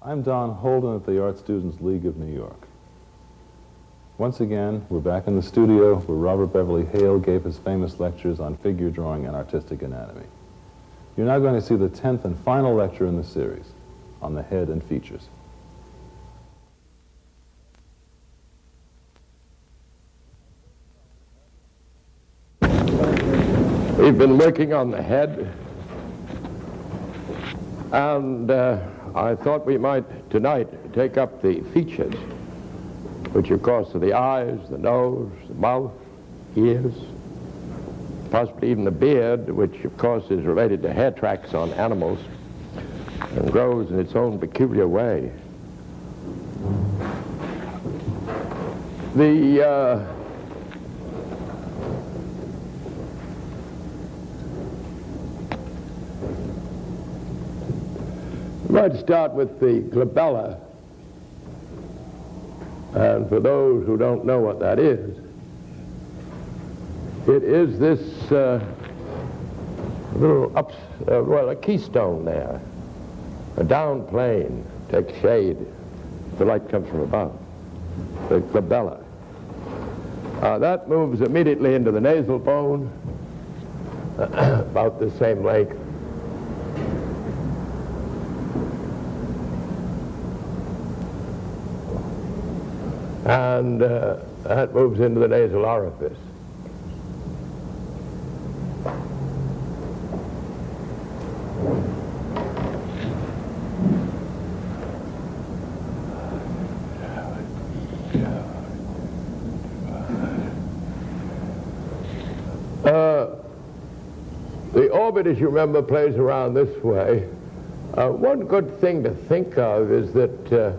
I'm Don Holden at the Art Students League of New York. Once again, we're back in the studio where Robert Beverly Hale gave his famous lectures on figure drawing and artistic anatomy. You're now going to see the 10th and final lecture in the series on the head and features. We've been working on the head, and I thought we might tonight take up the features, which of course are the eyes, the nose, the mouth, ears, possibly even the beard, which of course is related to hair tracks on animals and grows in its own peculiar way. Let's start with the glabella. And for those who don't know what that is, it is this little a keystone there, a down plane, takes shade. The light comes from above, the glabella. That moves immediately into the nasal bone, about the same length. And that moves into the nasal orifice. The orbit, as you remember, plays around this way. One good thing to think of is that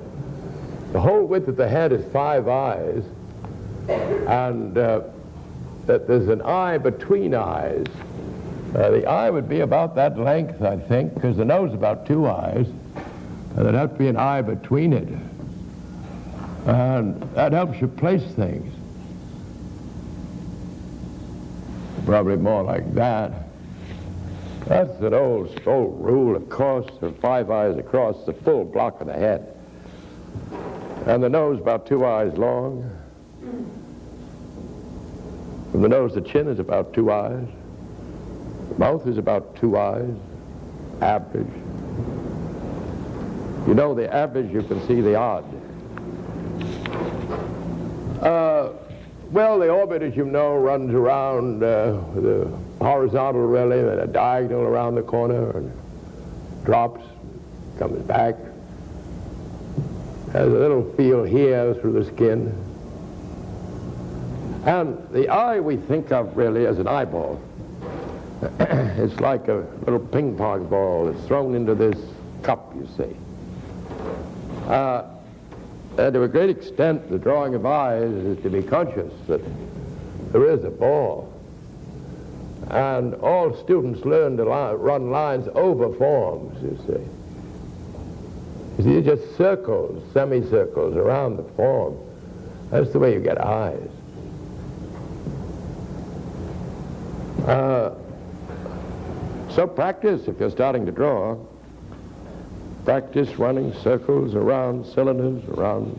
the whole width of the head is 5 eyes, and that there's an eye between eyes. The eye would be about that length, I think, because the nose is about 2 eyes, and there'd have to be an eye between it. And that helps you place things. Probably more like that. That's an old rule, of course. There are 5 eyes across the full block of the head. And the nose about 2 eyes long. From the nose to chin is about 2 eyes. The mouth is about 2 eyes, average. You know the average, you can see the odd. Well, the orbit, as you know, runs around with a horizontal really, and a diagonal around the corner, and drops, comes back. Has a little feel here through the skin. And the eye we think of really as an eyeball. It's like a little ping pong ball that's thrown into this cup, you see. To a great extent, the drawing of eyes is to be conscious that there is a ball. And all students learn to run lines over forms, you see. You see, it's just circles, semicircles around the form. That's the way you get eyes. So practice, if you're starting to draw, practice running circles around cylinders, around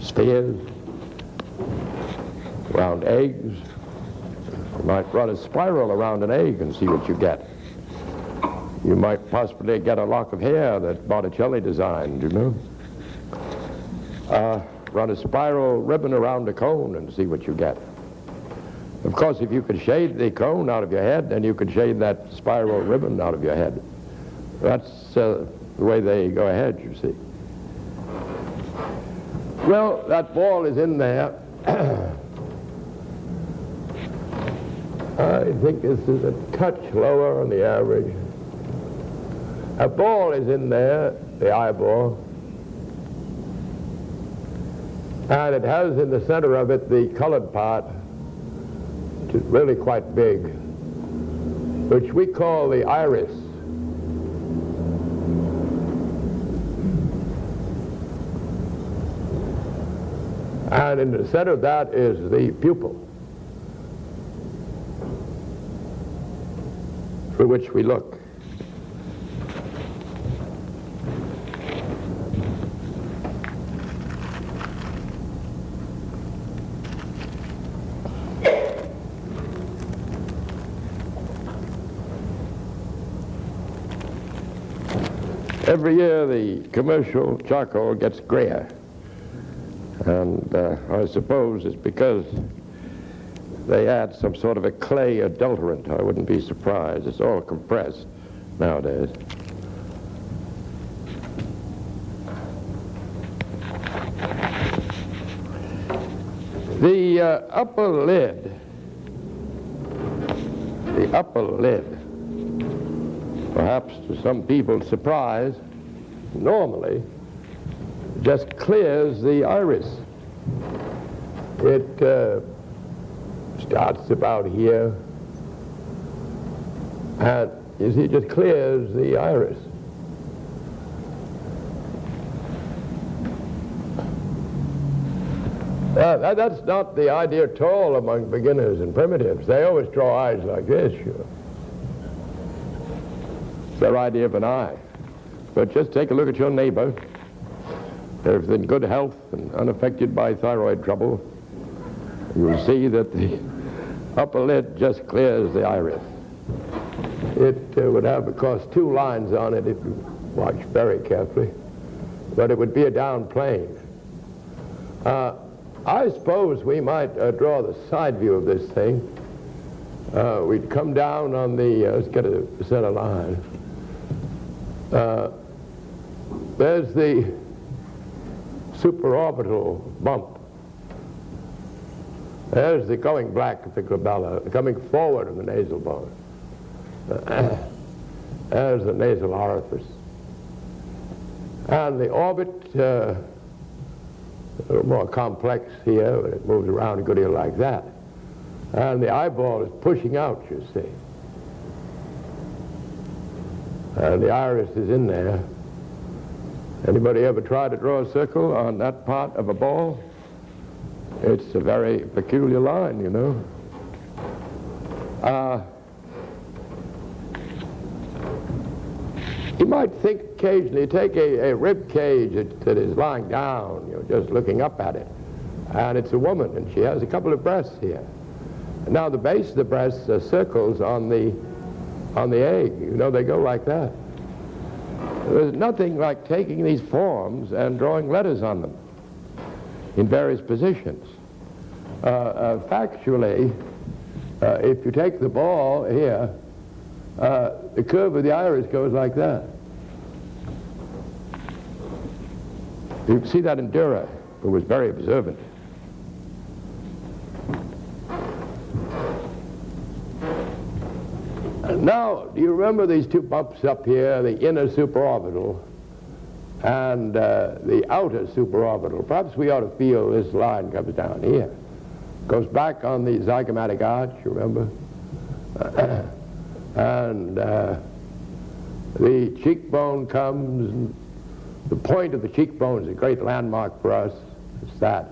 spheres, around eggs. You might run a spiral around an egg and see what you get. You might possibly get a lock of hair that Botticelli designed, you know. Run a spiral ribbon around a cone and see what you get. Of course, if you could shade the cone out of your head, then you could shade that spiral ribbon out of your head. That's the way they go ahead, you see. Well, that ball is in there. I think this is a touch lower on the average. A ball is in there, the eyeball, and it has in the center of it the colored part, which is really quite big, which we call the iris. And in the center of that is the pupil, through which we look. Every year the commercial charcoal gets grayer. And I suppose it's because they add some sort of a clay adulterant. I wouldn't be surprised. It's all compressed nowadays. The upper lid, perhaps to some people's surprise, normally just clears the iris. It starts about here, and you see, it just clears the iris. That's not the idea at all among beginners and primitives. They always draw eyes like this, sure. It's their idea of an eye. But just take a look at your neighbor. If they're in good health and unaffected by thyroid trouble, you'll see that the upper lid just clears the iris. It would have, of course, two lines on it if you watch very carefully, but it would be a down plane. I suppose we might draw the side view of this thing. We'd come down on the, let's get a center line. There's the supraorbital bump. There's the going black of the glabella, coming forward of the nasal bone. There's the nasal orifice. And the orbit, a little more complex here, but it moves around a good deal like that. And the eyeball is pushing out, you see. And the iris is in there. Anybody ever try to draw a circle on that part of a ball? It's a very peculiar line, you know. You might think occasionally, take a rib cage that is lying down, you know, just looking up at it. And it's a woman, and she has a couple of breasts here. And now the base of the breasts are circles on the egg. You know, they go like that. There's nothing like taking these forms and drawing letters on them in various positions. Factually, if you take the ball here, the curve of the iris goes like that. You can see that in Dürer, who was very observant. Now, do you remember these two bumps up here, the inner supraorbital and the outer supraorbital? Perhaps we ought to feel this line comes down here. Goes back on the zygomatic arch, you remember? And the cheekbone comes, and the point of the cheekbone is a great landmark for us. It's that.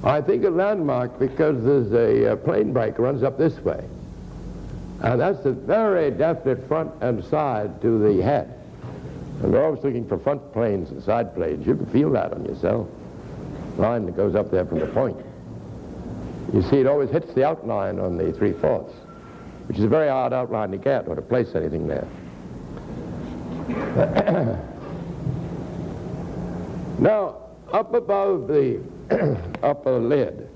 I think a landmark because there's a plane break runs up this way. And that's a very definite front and side to the head. And we're always looking for front planes and side planes. You can feel that on yourself. Line that goes up there from the point. You see, it always hits the outline on the 3/4, which is a very hard outline to get or to place anything there. Now, up above the upper lid,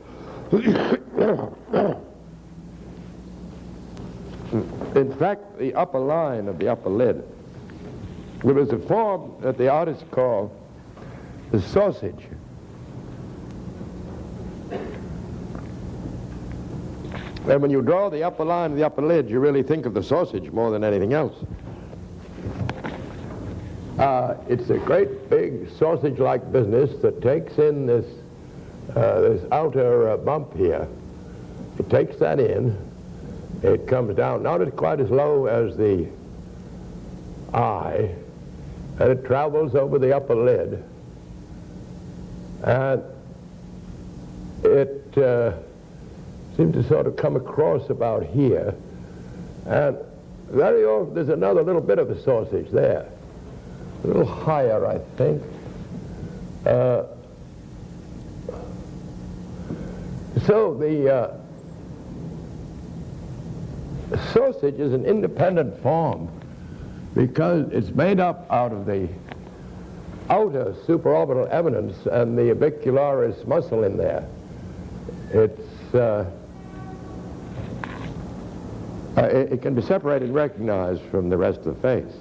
in fact, the upper line of the upper lid, there is a form that the artists call the sausage. And when you draw the upper line of the upper lid, you really think of the sausage more than anything else. It's a great big sausage-like business that takes in this outer bump here. It takes that in. It comes down, not quite as low as the eye, and it travels over the upper lid. And it seems to sort of come across about here. And very often there's another little bit of the sausage there. A little higher, I think. So the sausage is an independent form. because it's made up out of the outer supraorbital eminence and the orbicularis muscle in there. It can be separated and recognized from the rest of the face.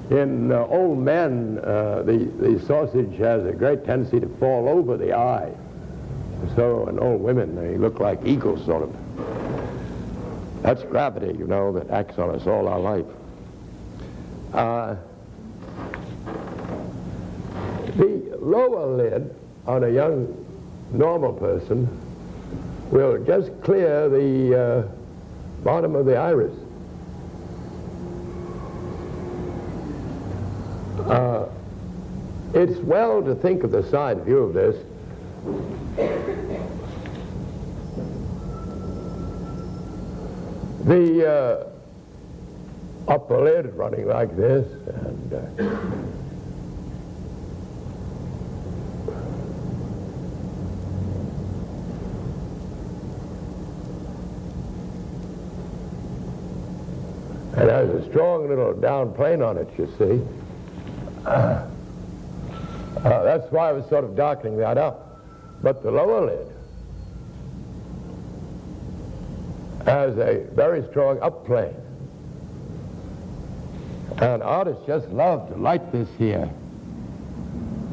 In old men, the sausage has a great tendency to fall over the eye. So in old women, they look like eagles, sort of. That's gravity, you know, that acts on us all our life. The lower lid on a young normal person will just clear the bottom of the iris. It's well to think of the side view of this. The upper lid running like this, and has a strong little down plane on it, you see. That's why I was sort of darkening that up. But the lower lid has a very strong up plane. And artists just love to light this here.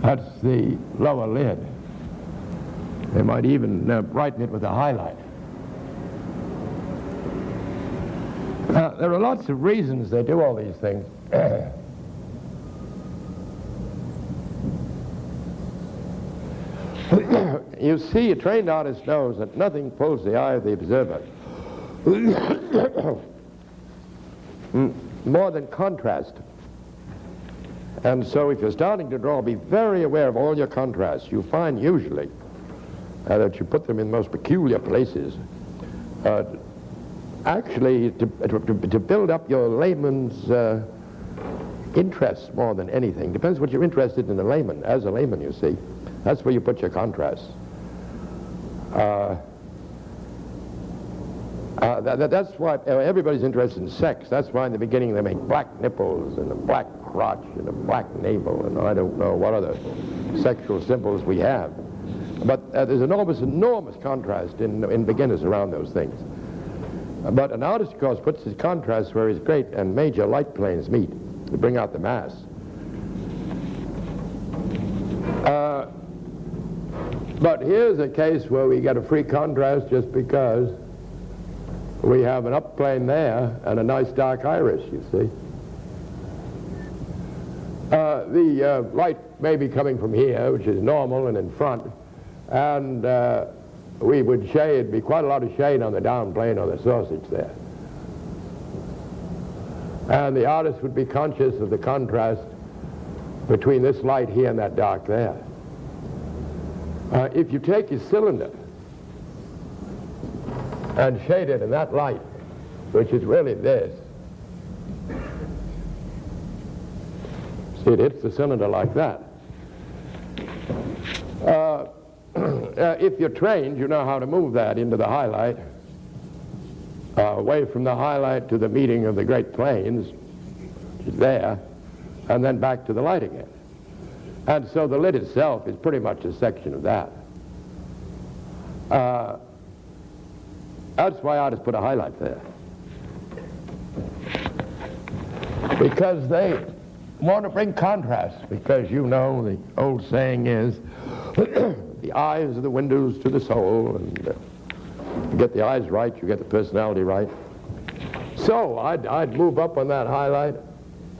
That's the lower lid. They might even brighten it with a highlight. There are lots of reasons they do all these things. You see, a trained artist knows that nothing pulls the eye of the observer more than contrast. And so if you're starting to draw, be very aware of all your contrasts. You find usually that you put them in the most peculiar places. Actually, to build up your layman's interest more than anything. Depends what you're interested in a layman. As a layman, you see, that's where you put your contrasts. That's why everybody's interested in sex. That's why in the beginning they make black nipples and a black crotch and a black navel and I don't know what other sexual symbols we have. But there's enormous contrast in beginners around those things. But an artist, of course, puts his contrast where his great and major light planes meet to bring out the mass. But here's a case where we get a free contrast just because we have an up plane there and a nice dark iris, you see. The light may be coming from here, which is normal and in front, and we would shade, be quite a lot of shade on the down plane on the sausage there. And the artist would be conscious of the contrast between this light here and that dark there. If you take your cylinder and shade it in that light, which is really this, see, it hits the cylinder like that. If you're trained, you know how to move that into the highlight, away from the highlight to the meeting of the great planes, which is there, and then back to the light again. And so the lid itself is pretty much a section of that. That's why artists put a highlight there. Because they want to bring contrast, because you know the old saying is, the eyes are the windows to the soul, and you get the eyes right, you get the personality right. So I'd move up on that highlight,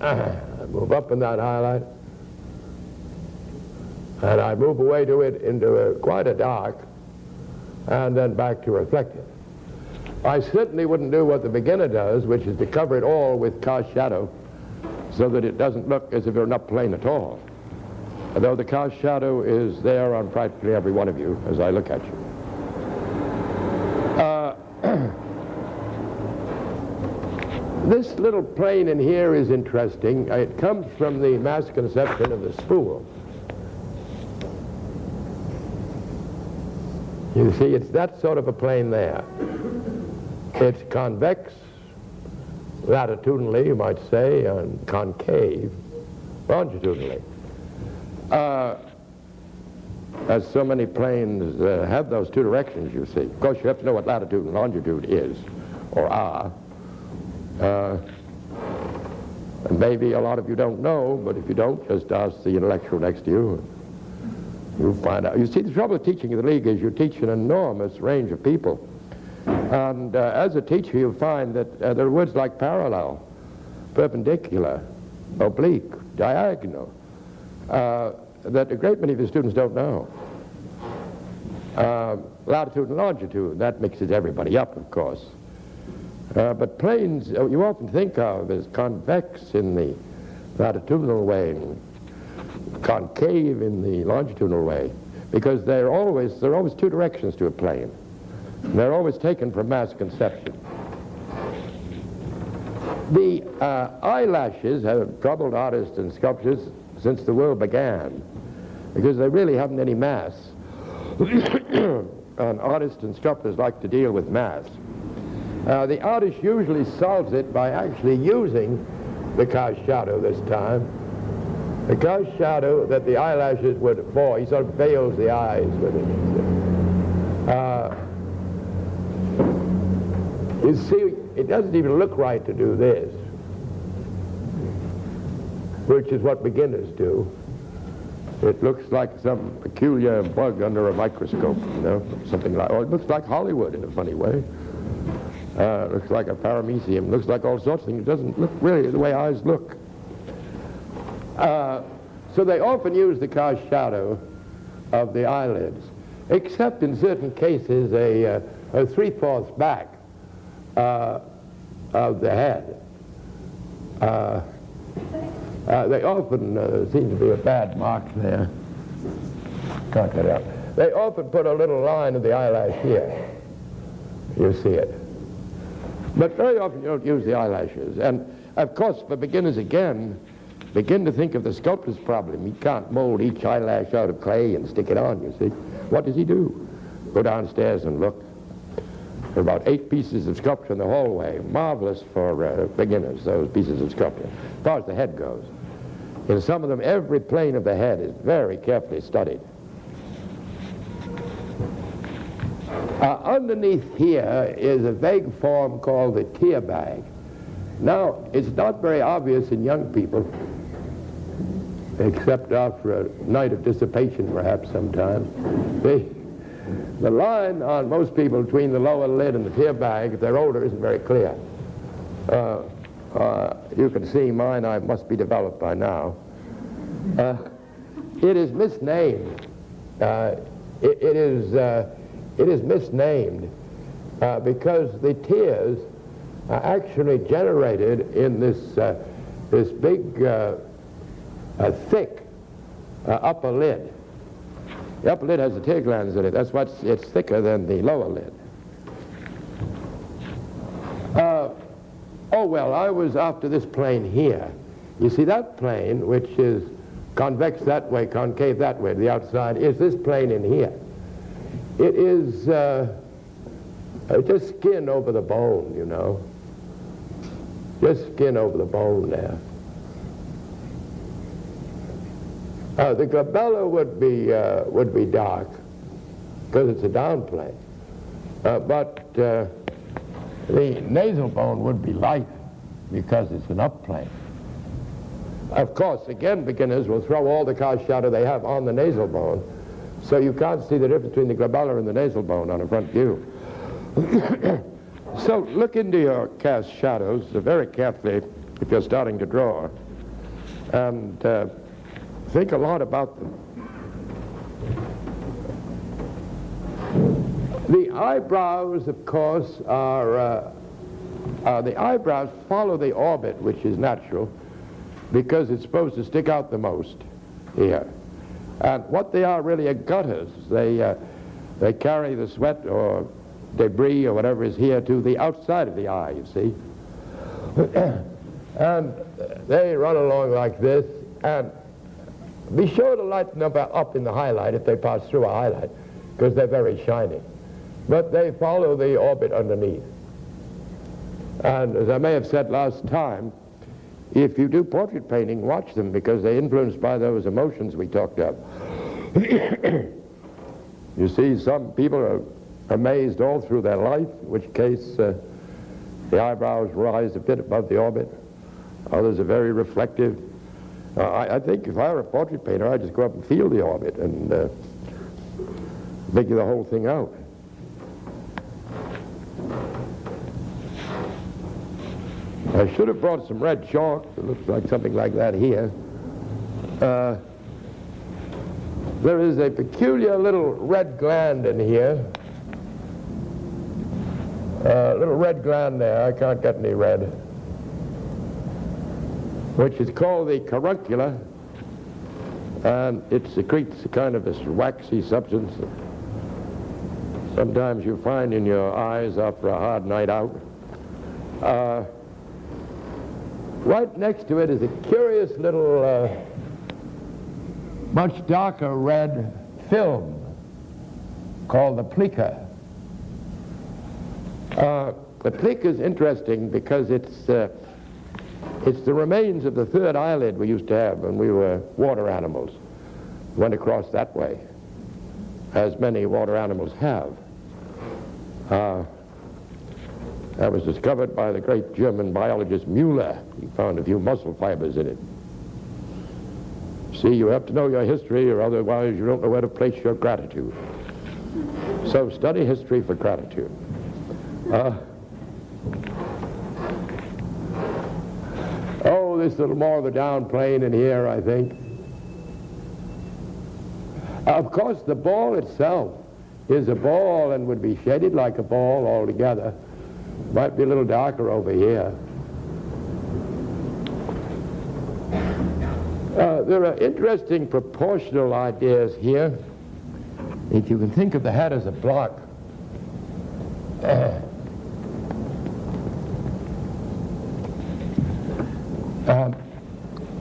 I'd move up on that highlight, and I'd move away to it into quite a dark, and then back to reflective. I certainly wouldn't do what the beginner does, which is to cover it all with cast shadow, so that it doesn't look as if you're an up plane at all. Although the cast shadow is there on practically every one of you as I look at you. This little plane in here is interesting. It comes from the mass conception of the spool. You see, it's that sort of a plane there. It's convex, latitudinally, you might say, and concave longitudinally. As so many planes have those two directions, you see. Of course, you have to know what latitude and longitude is, or are. And maybe a lot of you don't know, but if you don't, just ask the intellectual next to you. You'll find out. You see, the trouble with teaching in the League is you teach an enormous range of people. And as a teacher, you'll find that there are words like parallel, perpendicular, oblique, diagonal, that a great many of the students don't know. Latitude and longitude, that mixes everybody up, of course. But planes you often think of as convex in the latitudinal way and concave in the longitudinal way, because there are always two directions to a plane. And they're always taken from mass conception. The eyelashes have troubled artists and sculptors since the world began, because they really haven't any mass. And artists and sculptors like to deal with mass. The artist usually solves it by actually using the cast shadow this time. The cast shadow that the eyelashes would form, he sort of veils the eyes with it. You see, it doesn't even look right to do this, which is what beginners do. It looks like some peculiar bug under a microscope, you know, something like, or it looks like Hollywood in a funny way. Looks like a paramecium, looks like all sorts of things. It doesn't look really the way eyes look. So they often use the cast shadow of the eyelids, except in certain cases a 3/4 back of the head. They often seem to be a bad mark there. Can't get it out. They often put a little line of the eyelash here. You see it. But very often you don't use the eyelashes. And of course, for beginners again, begin to think of the sculptor's problem. He can't mold each eyelash out of clay and stick it on, you see. What does he do? Go downstairs and look. There are about 8 pieces of sculpture in the hallway. Marvelous for beginners, those pieces of sculpture, as far as the head goes. In some of them, every plane of the head is very carefully studied. Underneath here is a vague form called the tear bag. Now, it's not very obvious in young people, except after a night of dissipation, perhaps, sometimes. The line on most people between the lower lid and the tear bag, if they're older, isn't very clear. You can see mine, I must be developed by now. It is misnamed. It is misnamed because the tears are actually generated in this big, thick upper lid. The upper lid has the tear glands in it. That's why it's thicker than the lower lid. Oh, well, I was after this plane here. You see, that plane, which is convex that way, concave that way, to the outside, is this plane in here. It is just skin over the bone, you know. Just skin over the bone there. The glabella would be dark because it's a down plane, but the nasal bone would be light because it's an up plane. Of course, again, beginners will throw all the cast shadow they have on the nasal bone, so you can't see the difference between the glabella and the nasal bone on a front view. So look into your cast shadows very carefully if you're starting to draw, and think a lot about them. The eyebrows, of course, the eyebrows follow the orbit, which is natural, because it's supposed to stick out the most here. And what they are really are gutters. They carry the sweat or debris or whatever is here to the outside of the eye, you see. And they run along like this, and be sure to lighten them up in the highlight if they pass through a highlight, because they're very shiny. But they follow the orbit underneath. And as I may have said last time, if you do portrait painting, watch them, because they're influenced by those emotions we talked of. You see, some people are amazed all through their life, in which case the eyebrows rise a bit above the orbit. Others are very reflective. I think if I were a portrait painter, I'd just go up and feel the orbit and figure the whole thing out. I should have brought some red chalk. It looks like something like that here. There is a peculiar little red gland in here. Little red gland there. I can't get any red. Which is called the caruncula. And it secretes a kind of this waxy substance that sometimes you find in your eyes after a hard night out. Right next to it is a curious little, much darker red film called the plica. The plica is interesting because it's the remains of the third eyelid we used to have when we were water animals. Went across that way, as many water animals have. That was discovered by the great German biologist Müller. He found a few muscle fibers in it. See, you have to know your history, or otherwise you don't know where to place your gratitude. So study history for gratitude. Oh, this little more of the down plane in here, I think. Of course, the ball itself is a ball and would be shaded like a ball altogether. Might be a little darker over here. There are interesting proportional ideas here. If you can think of the head as a block.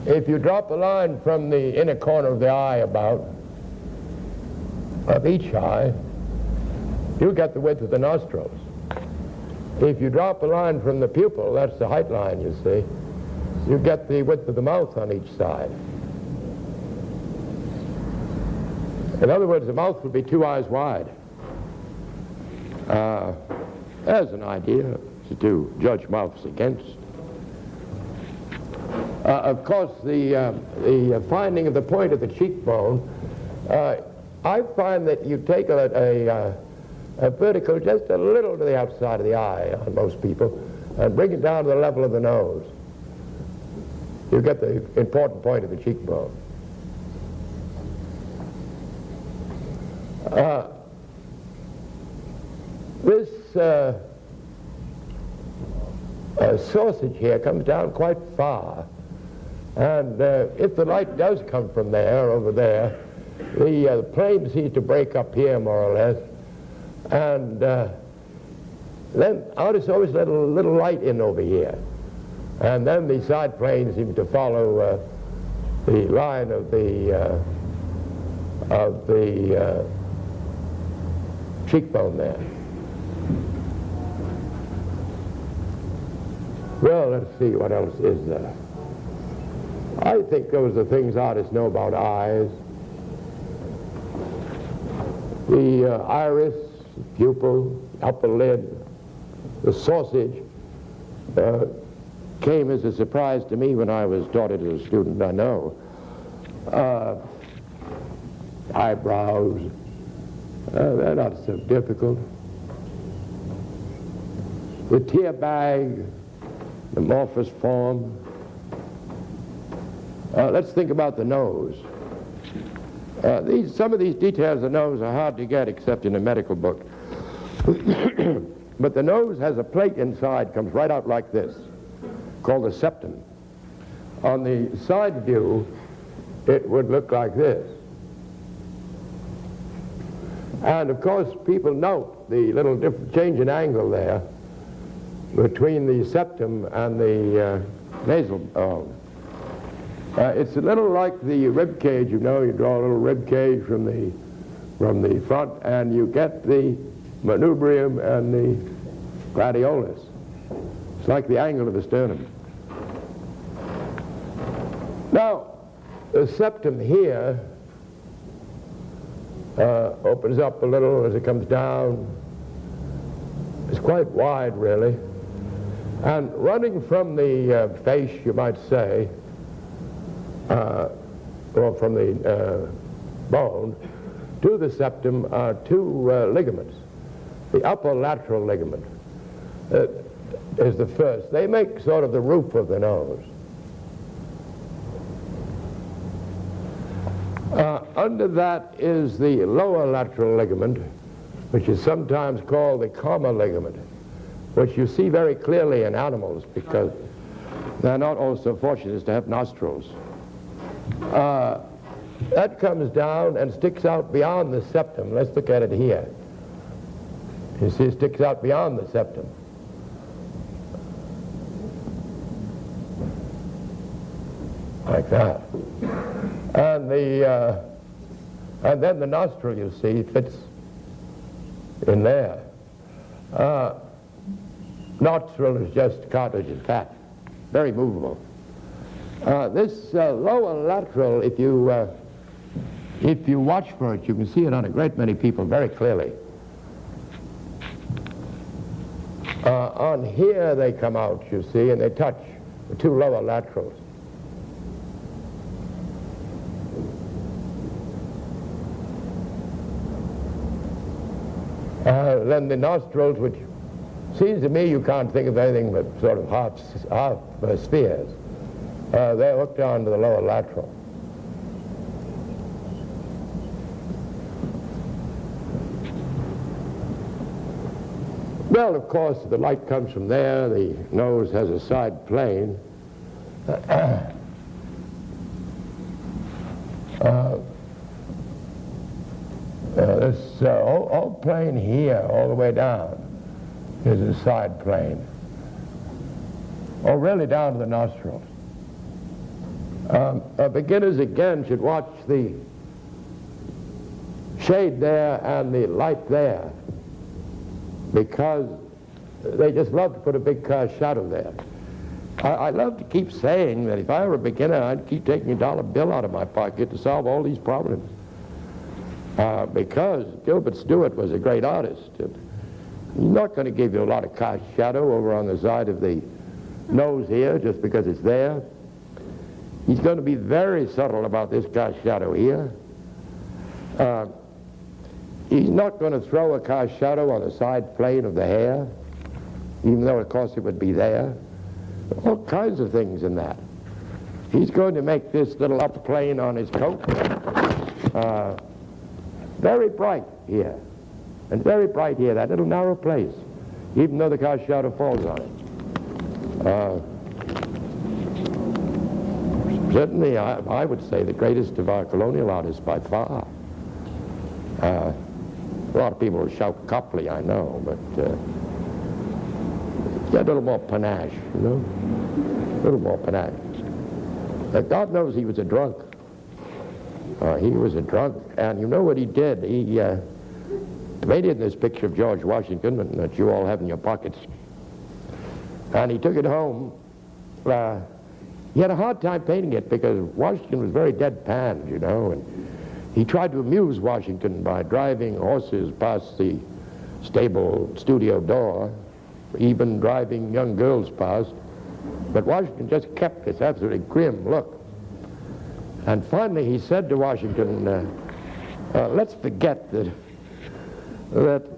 If you drop a line from the inner corner of the eye of each eye, you get the width of the nostrils. If you drop a line from the pupil, that's the height line, you see, you get the width of the mouth on each side. In other words, the mouth would be 2 eyes wide. There's an idea to judge mouths against. Of course, the finding of the point of the cheekbone, I find that you take a vertical just a little to the outside of the eye on most people and bring it down to the level of the nose. You get the important point of the cheekbone. This sausage here comes down quite far, and if the light does come from there over there, the plane seems to break up here more or less, and then I notice always let a little light in over here, and then the side planes seem to follow the line of the cheekbone there. Well, let's see what else is there. I think those are things artists know about eyes. The iris, pupil, upper lid, the sausage came as a surprise to me when I was taught it as a student, I know. Eyebrows, they're not so difficult. The tear bag, the amorphous form. Let's think about the nose. Some of these details of the nose are hard to get except in a medical book. But the nose has a plate inside, comes right out like this, called the septum. On the side view, it would look like this. And of course, people note the little change in angle there between the septum and the nasal bone. It's a little like the rib cage, you know. You draw a little rib cage from the front, and you get the manubrium and the gladiolus. It's like the angle of the sternum. Now, the septum here opens up a little as it comes down. It's quite wide, really. And running from the face, you might say, or from the bone, to the septum are two ligaments. The upper lateral ligament is the first. They make sort of the roof of the nose. Under that is the lower lateral ligament, which is sometimes called the comma ligament, which you see very clearly in animals because they're not all so fortunate as to have nostrils. That comes down and sticks out beyond the septum. Let's look at it here. You see it sticks out beyond the septum. Like that. And then the nostril, you see, fits in there. Nostril is just cartilage and fat, very movable. This lower lateral, if you watch for it, you can see it on a great many people very clearly. On here they come out, you see, and they touch the two lower laterals. Then the nostrils, which seems to me you can't think of anything but sort of half spheres. They're hooked on to the lower lateral. Well, of course, the light comes from there. The nose has a side plane. This whole plane here, all the way down, is a side plane. Or really down to the nostrils. Beginners, again, should watch the shade there and the light there, because they just love to put a big shadow there. I love to keep saying that if I were a beginner, I'd keep taking a dollar bill out of my pocket to solve all these problems. Because Gilbert Stuart was a great artist. And he's not going to give you a lot of cast shadow over on the side of the nose here just because it's there. He's going to be very subtle about this cast shadow here. He's not going to throw a cast shadow on the side plane of the hair, even though of course it would be there. All kinds of things in that. He's going to make this little up plane on his coat very bright here, and very bright here, that little narrow place, even though the cast shadow falls on it. Certainly, I would say the greatest of our colonial artists by far. A lot of people will shout Copley, I know, but get a little more panache, you know? A little more panache. God knows he was a drunk. He was a drunk, and you know what he did? He made it in this picture of George Washington that you all have in your pockets. And he took it home. He had a hard time painting it because Washington was very deadpan, you know, and he tried to amuse Washington by driving horses past the stable studio door, even driving young girls past. But Washington just kept this absolutely grim look. And finally he said to Washington, let's forget that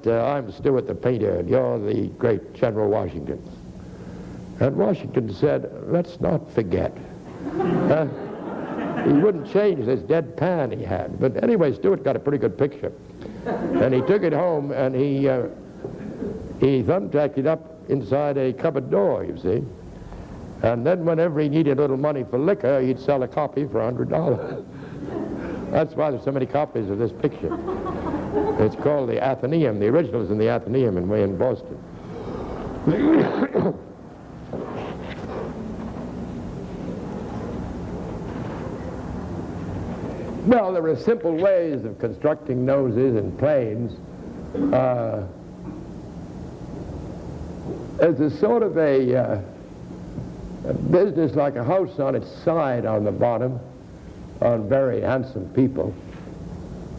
I'm Stuart the painter and you're the great General Washington. And Washington said, let's not forget. He wouldn't change this deadpan he had. But anyway, Stuart got a pretty good picture. And he took it home and he thumbtacked it up inside a cupboard door, you see. And then whenever he needed a little money for liquor, he'd sell a copy for $100. That's why there's so many copies of this picture. It's called the Athenaeum. The original is in the Athenaeum in Boston. Well, there are simple ways of constructing noses and planes. There's a sort of a business like a house on its side on the bottom, on very handsome people.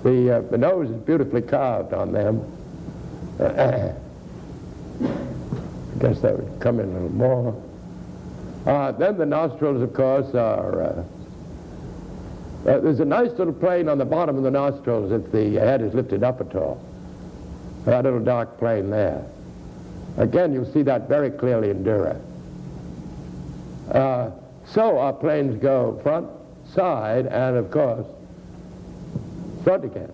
The nose is beautifully carved on them. I guess that would come in a little more. Then the nostrils, of course, are... there's a nice little plane on the bottom of the nostrils if the head is lifted up at all. That little dark plane there. Again, you'll see that very clearly in Dürer. So our planes go front, side, and of course, front again.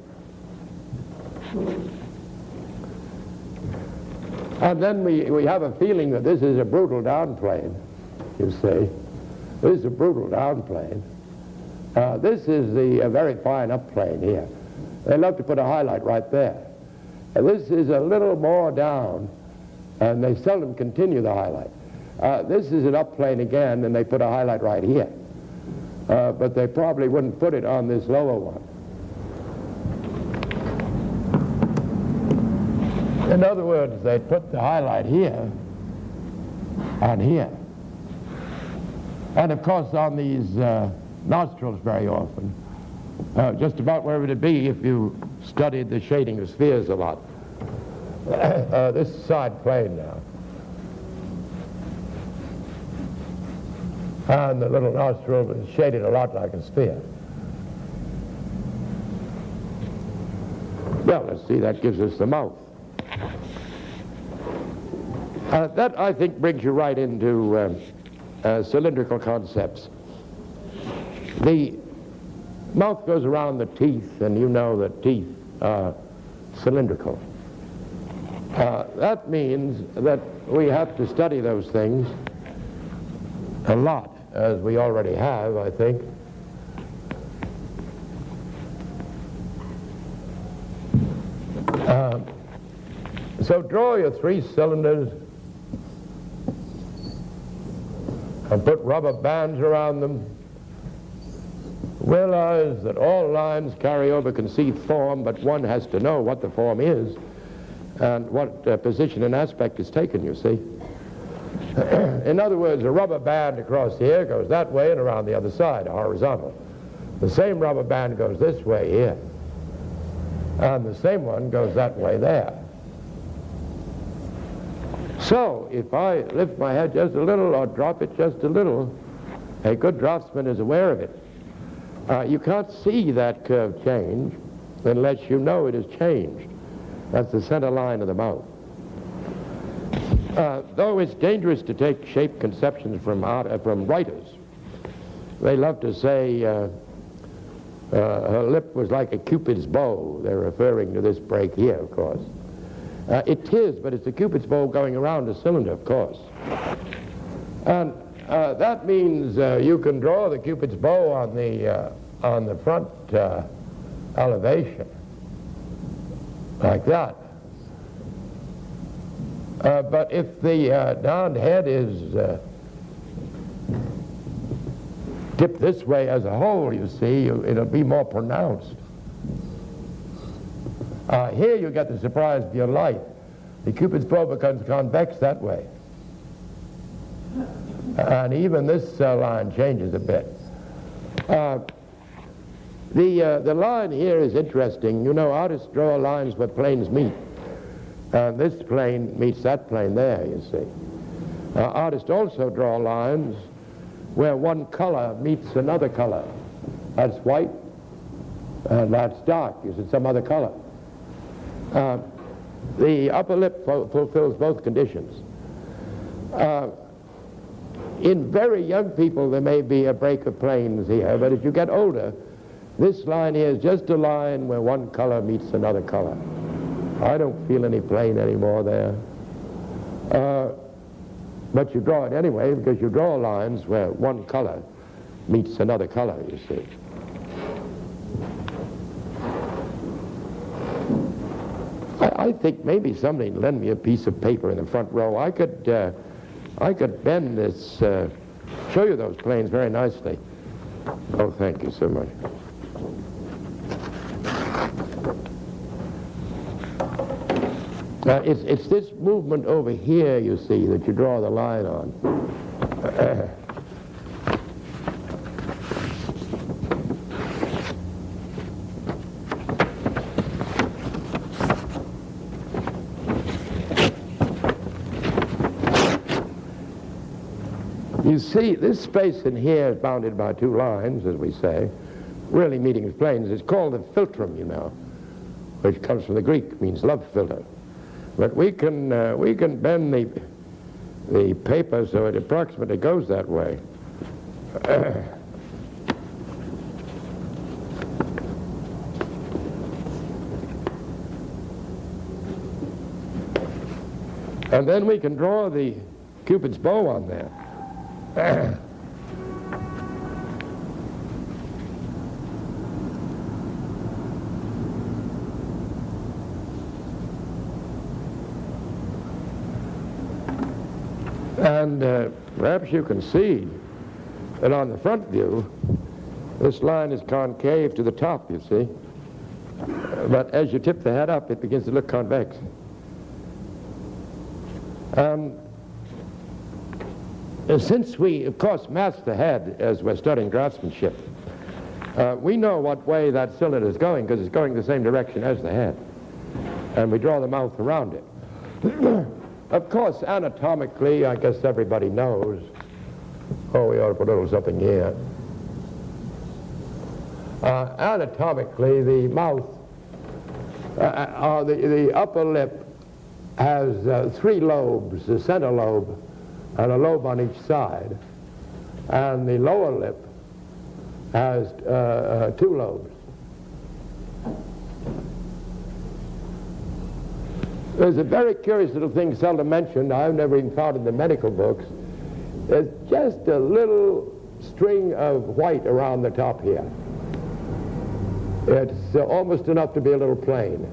And then we have a feeling that this is a brutal downplane, you see. This is a brutal downplane. This is a very fine upplane here. They love to put a highlight right there. And this is a little more down, and they seldom continue the highlight. This is an upplane again, and they put a highlight right here. But they probably wouldn't put it on this lower one. In other words, they'd put the highlight here and here. And of course on these nostrils very often, just about wherever it'd be if you studied the shading of spheres a lot. This side plane now. And the little nostril is shaded a lot like a sphere. Well, let's see, that gives us the mouth. That, I think, brings you right into cylindrical concepts. The mouth goes around the teeth, and you know that teeth are cylindrical. That means that we have to study those things a lot, as we already have, I think. So draw your 3 cylinders and put rubber bands around them. Realize that all lines carry over conceived form, but one has to know what the form is and what position and aspect is taken, you see. In other words, a rubber band across here goes that way and around the other side, horizontal. The same rubber band goes this way here, and the same one goes that way there. So, if I lift my head just a little or drop it just a little, a good draftsman is aware of it. You can't see that curve change unless you know it has changed. That's the center line of the mouth. Though it's dangerous to take shape conceptions from writers. They love to say her lip was like a Cupid's bow. They're referring to this break here, of course. It is, but it's a Cupid's bow going around a cylinder, of course. And that means you can draw the Cupid's bow on the front elevation, like that. But if the downed head is tipped this way as a whole, you see, it'll be more pronounced. Here you get the surprise of your light. The Cupid's bow becomes convex that way. And even this line changes a bit. The line here is interesting. You know, artists draw lines where planes meet. And this plane meets that plane there, you see. Artists also draw lines where one color meets another color. That's white, and that's dark. You see, some other color. The upper lip fulfills both conditions. In very young people, there may be a break of planes here, but as you get older, this line here is just a line where one color meets another color. I don't feel any plane anymore there. But you draw it anyway, because you draw lines where one color meets another color, you see. I think maybe somebody lend me a piece of paper in the front row. I could bend this, show you those planes very nicely. Oh, thank you so much. It's this movement over here, you see, that you draw the line on. You see, this space in here is bounded by two lines, as we say, really meeting as planes. It's called the philtrum, you know, which comes from the Greek, means love filter. But we can bend the paper so it approximately goes that way. And then we can draw the Cupid's bow on there. And perhaps you can see that on the front view, this line is concave to the top, you see. But as you tip the head up, it begins to look convex. Since we, of course, mask the head as we're studying draftsmanship, we know what way that cylinder is going because it's going the same direction as the head. And we draw the mouth around it. Of course, anatomically, I guess everybody knows. Oh, we ought to put a little something here. Anatomically, the mouth, the upper lip has three lobes, the center lobe, and a lobe on each side. And the lower lip has two lobes. There's a very curious little thing seldom mentioned, I've never even found in the medical books. There's just a little string of white around the top here. It's almost enough to be a little plain.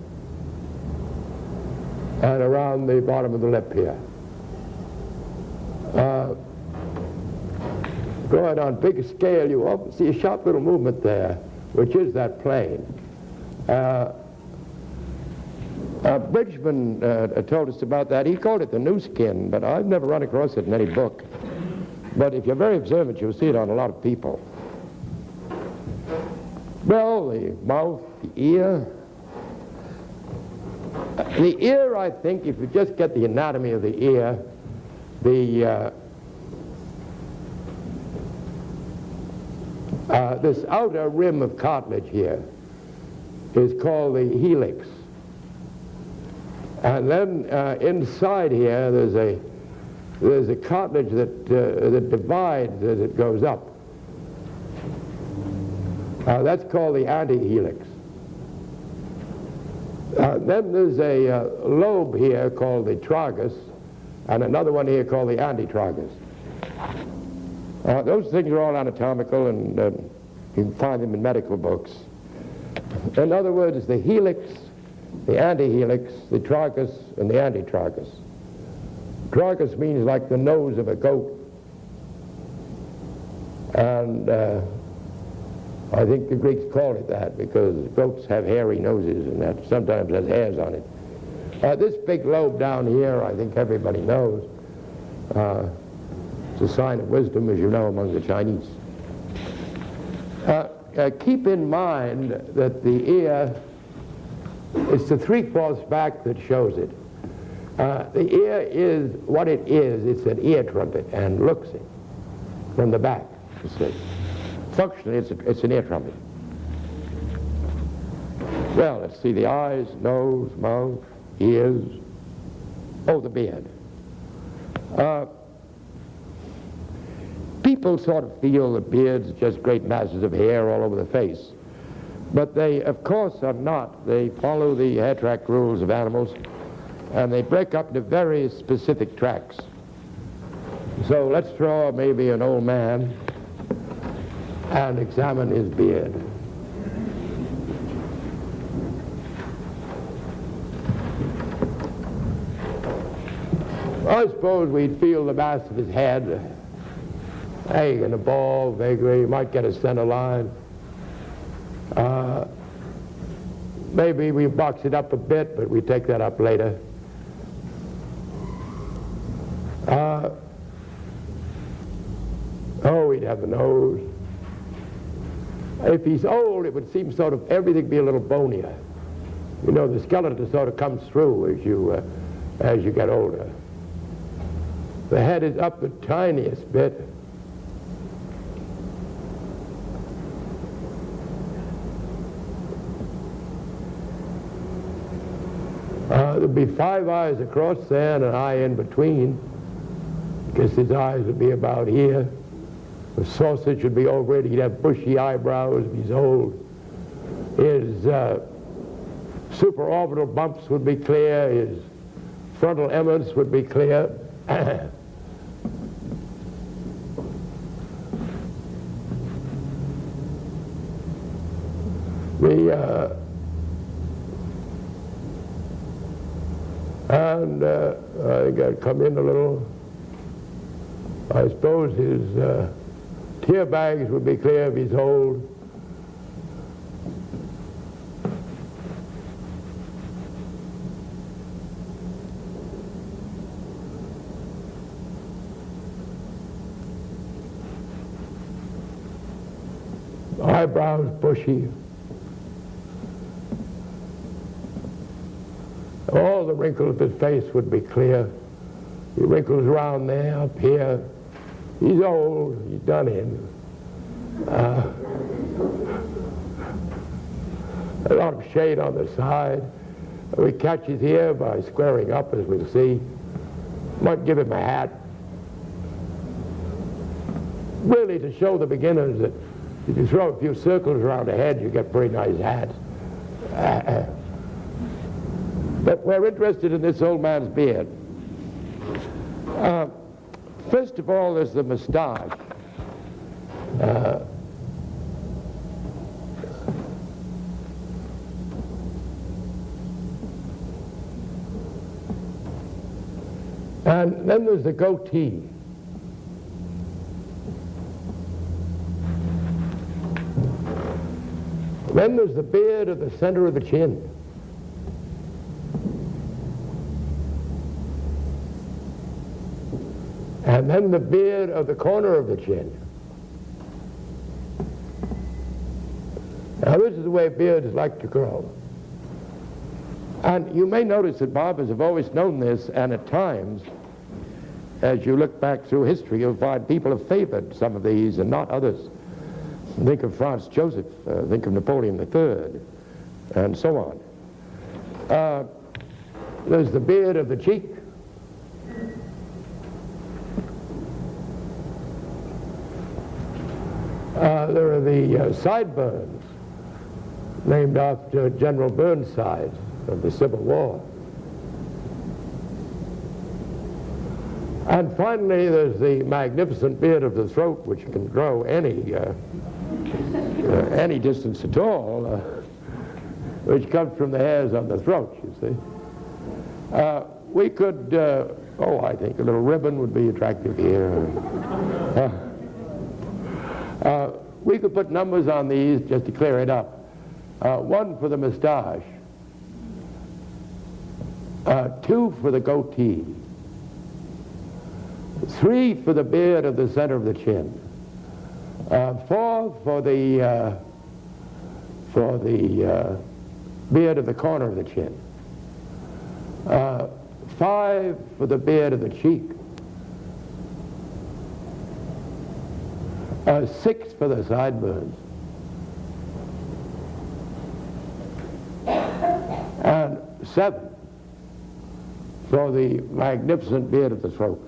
And around the bottom of the lip here. Going on big scale, you often see a sharp little movement there, which is that plane. Bridgman told us about that. He called it the new skin, but I've never run across it in any book. But if you're very observant, you'll see it on a lot of people. Well, the mouth, the ear. The ear, I think, if you just get the anatomy of the ear, this outer rim of cartilage here is called the helix. And then inside here, there's a cartilage that divides as it goes up. That's called the antihelix. Then there's a lobe here called the tragus, and another one here called the antitragus. Those things are all anatomical, and you can find them in medical books. In other words, the helix, the antihelix, the tragus, and the antitragus. Tragus means like the nose of a goat. And I think the Greeks called it that because goats have hairy noses and that sometimes has hairs on it. This big lobe down here, I think everybody knows. It's a sign of wisdom, as you know, among the Chinese. Keep in mind that the ear, it's the 3/4 back that shows it. The ear is what it is. It's an ear trumpet and looks it from the back, you see. Functionally, it's an ear trumpet. Well, let's see the eyes, nose, mouth, ears. Oh, the beard. People sort of feel the beards just great masses of hair all over the face. But they, of course, are not. They follow the hair track rules of animals, and they break up into very specific tracks. So let's draw maybe an old man and examine his beard. I suppose we'd feel the mass of his head, in the ball, vaguely. You might get a center line. Maybe we box it up a bit, but we take that up later. he'd have the nose. If he's old, it would seem sort of everything be a little bonier. You know, the skeleton sort of comes through as you get older. The head is up the tiniest bit. There'd be 5 eyes across there and an eye in between. I guess his eyes would be about here. The sausage would be over it. He'd have bushy eyebrows if he's old. His supraorbital bumps would be clear. His frontal eminence would be clear. I think I'd come in a little. I suppose his tear bags would be clear if he's old. Eyebrows bushy. All the wrinkles of his face would be clear. The wrinkles around there, up here. He's old, he's done in. A lot of shade on the side. We catch his ear by squaring up, as we'll see. Might give him a hat. Really, to show the beginners that if you throw a few circles around the head, you get pretty nice hats. But we're interested in this old man's beard. First of all, there's the mustache. And then there's the goatee. Then there's the beard at the center of the chin. And then the beard of the corner of the chin. Now this is the way beards like to grow. And you may notice that barbers have always known this, and at times, as you look back through history, you'll find people have favored some of these and not others. Think of Franz Joseph, think of Napoleon III, and so on. There's the beard of the cheek. There are the sideburns, named after General Burnside of the Civil War. And finally, there's the magnificent beard of the throat, which can grow any distance at all, which comes from the hairs on the throat, you see. We could, I think a little ribbon would be attractive here. We could put numbers on these just to clear it up. 1 for the mustache, 2 for the goatee, 3 for the beard of the center of the chin, 4 for the beard of the corner of the chin, 5 for the beard of the cheek, 6 for the sideburns, and 7 for the magnificent beard of the throat.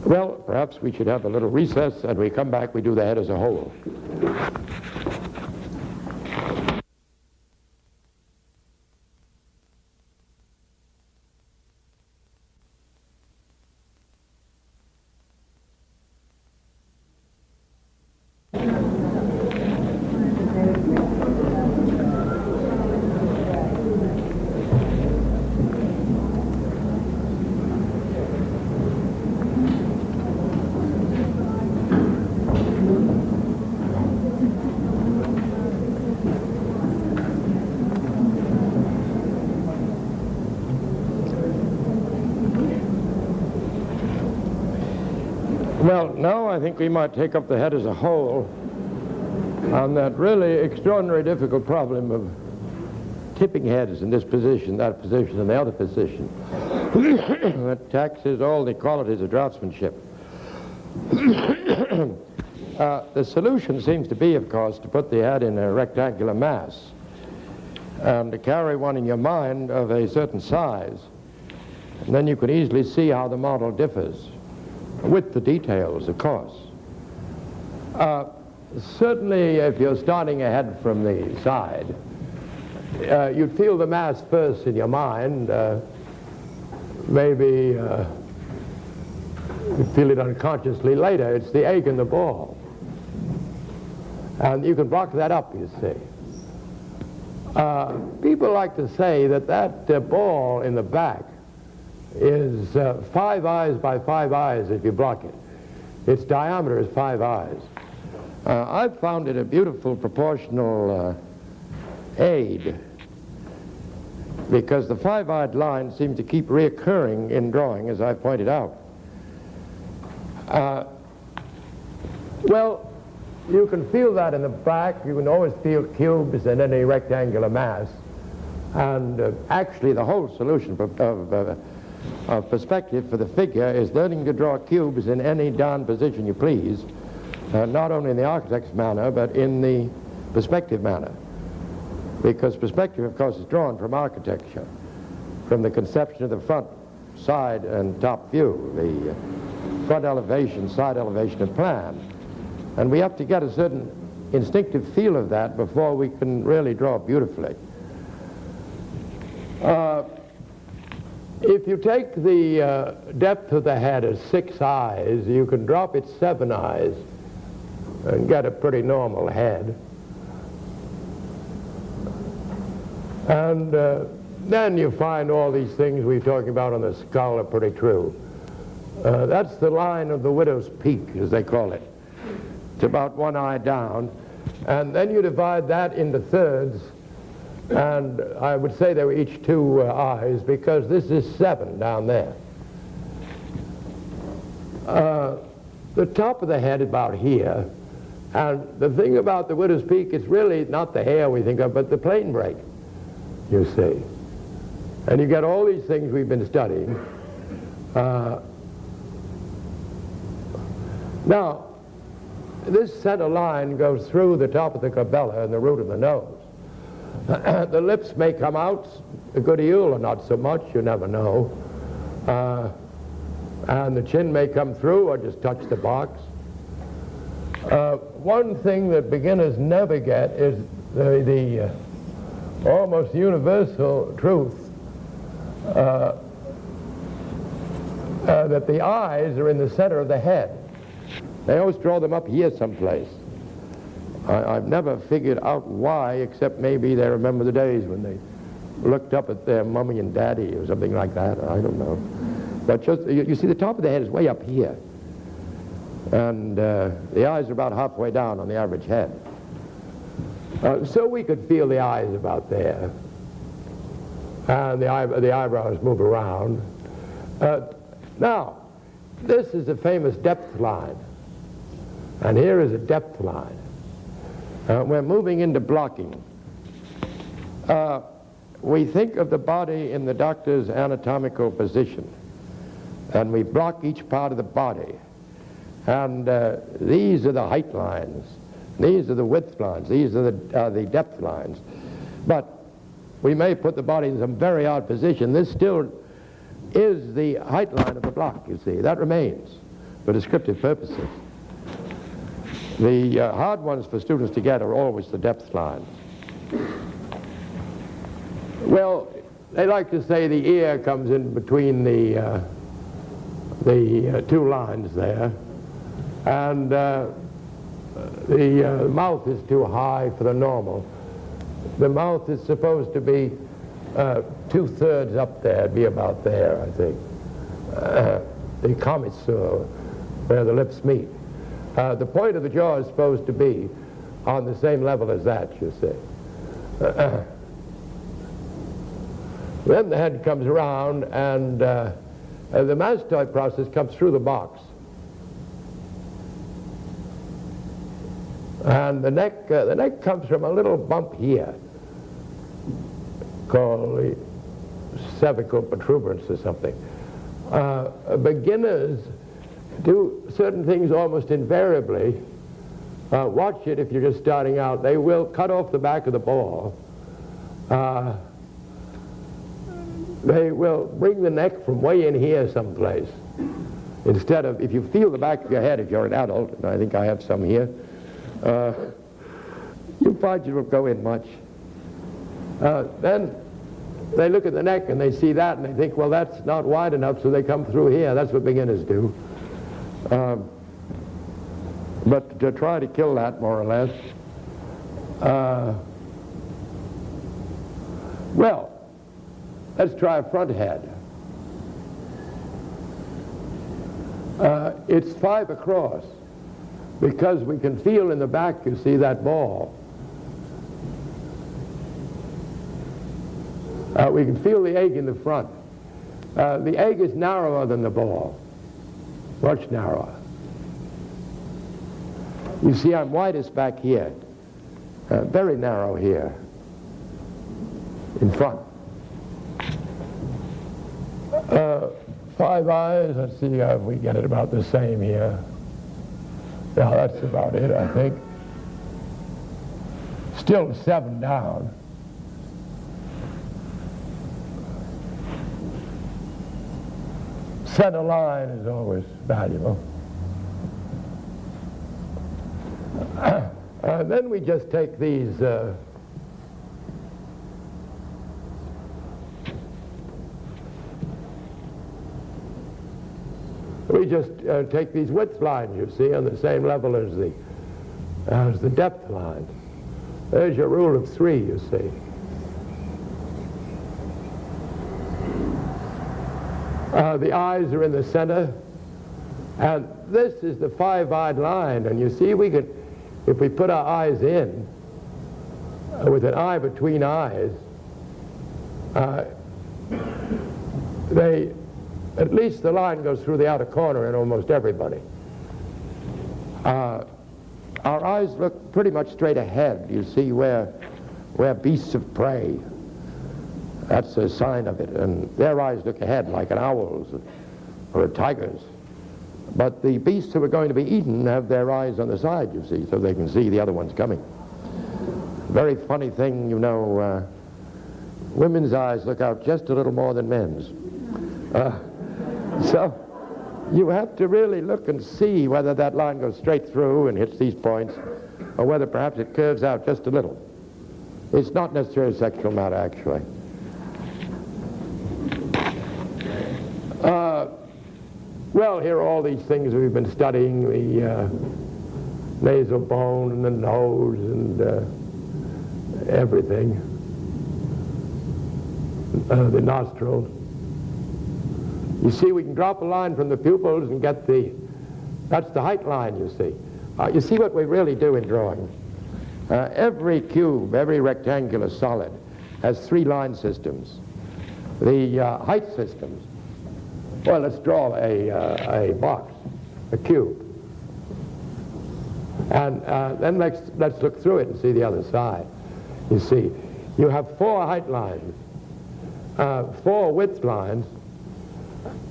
Well, perhaps we should have a little recess, and we come back, we do the head as a whole. Well, now I think we might take up the head as a whole on that really extraordinary difficult problem of tipping heads in this position, that position, and the other position. That taxes all the qualities of draftsmanship. The solution seems to be, of course, to put the head in a rectangular mass and to carry one in your mind of a certain size. And then you can easily see how the model differs, with the details, of course. Certainly, if you're starting ahead from the side, you'd feel the mass first in your mind. Maybe you feel it unconsciously later. It's the egg and the ball. And you can block that up, you see. People like to say that that ball in the back is 5 eyes by 5 eyes if you block it. Its diameter is 5 eyes. I've found it a beautiful proportional aid, because the 5-eyed line seems to keep reoccurring in drawing, as I pointed out. Well, you can feel that in the back. You can always feel cubes in any rectangular mass. And actually, the whole solution of perspective for the figure is learning to draw cubes in any down position you please, not only in the architect's manner, but in the perspective manner. Because perspective, of course, is drawn from architecture, from the conception of the front, side, and top view, the front elevation, side elevation, and plan. And we have to get a certain instinctive feel of that before we can really draw beautifully. If you take the depth of the head as 6 eyes, you can drop it 7 eyes and get a pretty normal head. And then you find all these things we're talking about on the skull are pretty true. That's the line of the widow's peak, as they call it. It's about 1 eye down. And then you divide that into thirds, and I would say they were each 2 eyes, because this is 7 down there. The top of the head is about here. And the thing about the widow's peak is really not the hair we think of, but the plane break, you see. And you get all these things we've been studying. Now, this center line goes through the top of the glabella and the root of the nose. The lips may come out a good deal or not so much, you never know. And the chin may come through or just touch the box. One thing that beginners never get is the almost universal truth that the eyes are in the center of the head. They always draw them up here someplace. I've never figured out why, except maybe they remember the days when they looked up at their mommy and daddy or something like that. I don't know. But just, you see, the top of the head is way up here. And the eyes are about halfway down on the average head. So we could feel the eyes about there. And the eyebrows move around. Now, this is a famous depth line. And here is a depth line. We're moving into blocking. We think of the body in the doctor's anatomical position. And we block each part of the body. And these are the height lines. These are the width lines. These are the depth lines. But we may put the body in some very odd position. This still is the height line of the block, you see. That remains for descriptive purposes. The hard ones for students to get are always the depth lines. Well, they like to say the ear comes in between the 2 lines there. And the mouth is too high for the normal. The mouth is supposed to be 2/3 up there, be about there, I think. The commissure, where the lips meet. The point of the jaw is supposed to be on the same level as that, you see. Then the head comes around, and the mastoid process comes through the box. And the neck comes from a little bump here called the cervical protuberance or something. Beginners do certain things almost invariably. Watch it if you're just starting out. They will cut off the back of the ball. They will bring the neck from way in here someplace. Instead of, if you feel the back of your head, if you're an adult, and I think I have some here, you find you don't go in much. Then they look at the neck and they see that and they think, well, that's not wide enough, so they come through here. That's what beginners do. But to try to kill that, more or less, well, let's try a front head. It's 5 across because we can feel in the back, you see that ball. We can feel the egg in the front. The egg is narrower than the ball, much narrower. You see I'm widest back here, very narrow here, in front. 5 eyes, let's see if we get it about the same here. Yeah, that's about it, I think. Still 7 down. Center line is always valuable. Then we just take these take these width lines, you see, on the same level as the depth line. There's your rule of 3, you see. The eyes are in the center, and this is the 5-eyed line, and you see we could, if we put our eyes in, with an eye between eyes, at least the line goes through the outer corner in almost everybody. Our eyes look pretty much straight ahead. You see where beasts of prey, that's a sign of it, and their eyes look ahead like an owl's or a tiger's. But the beasts who are going to be eaten have their eyes on the side, you see, so they can see the other ones coming. Very funny thing, you know, women's eyes look out just a little more than men's. So you have to really look and see whether that line goes straight through and hits these points, or whether perhaps it curves out just a little. It's not necessarily a sexual matter, actually. Well, here are all these things we've been studying, the nasal bone and the nose and everything, the nostrils. You see, we can drop a line from the pupils and get that's the height line, you see. You see what we really do in drawing. Every cube, every rectangular solid has 3 line systems. The height systems, well, let's draw a box, a cube. And then let's look through it and see the other side. You see, you have 4 height lines, 4 width lines,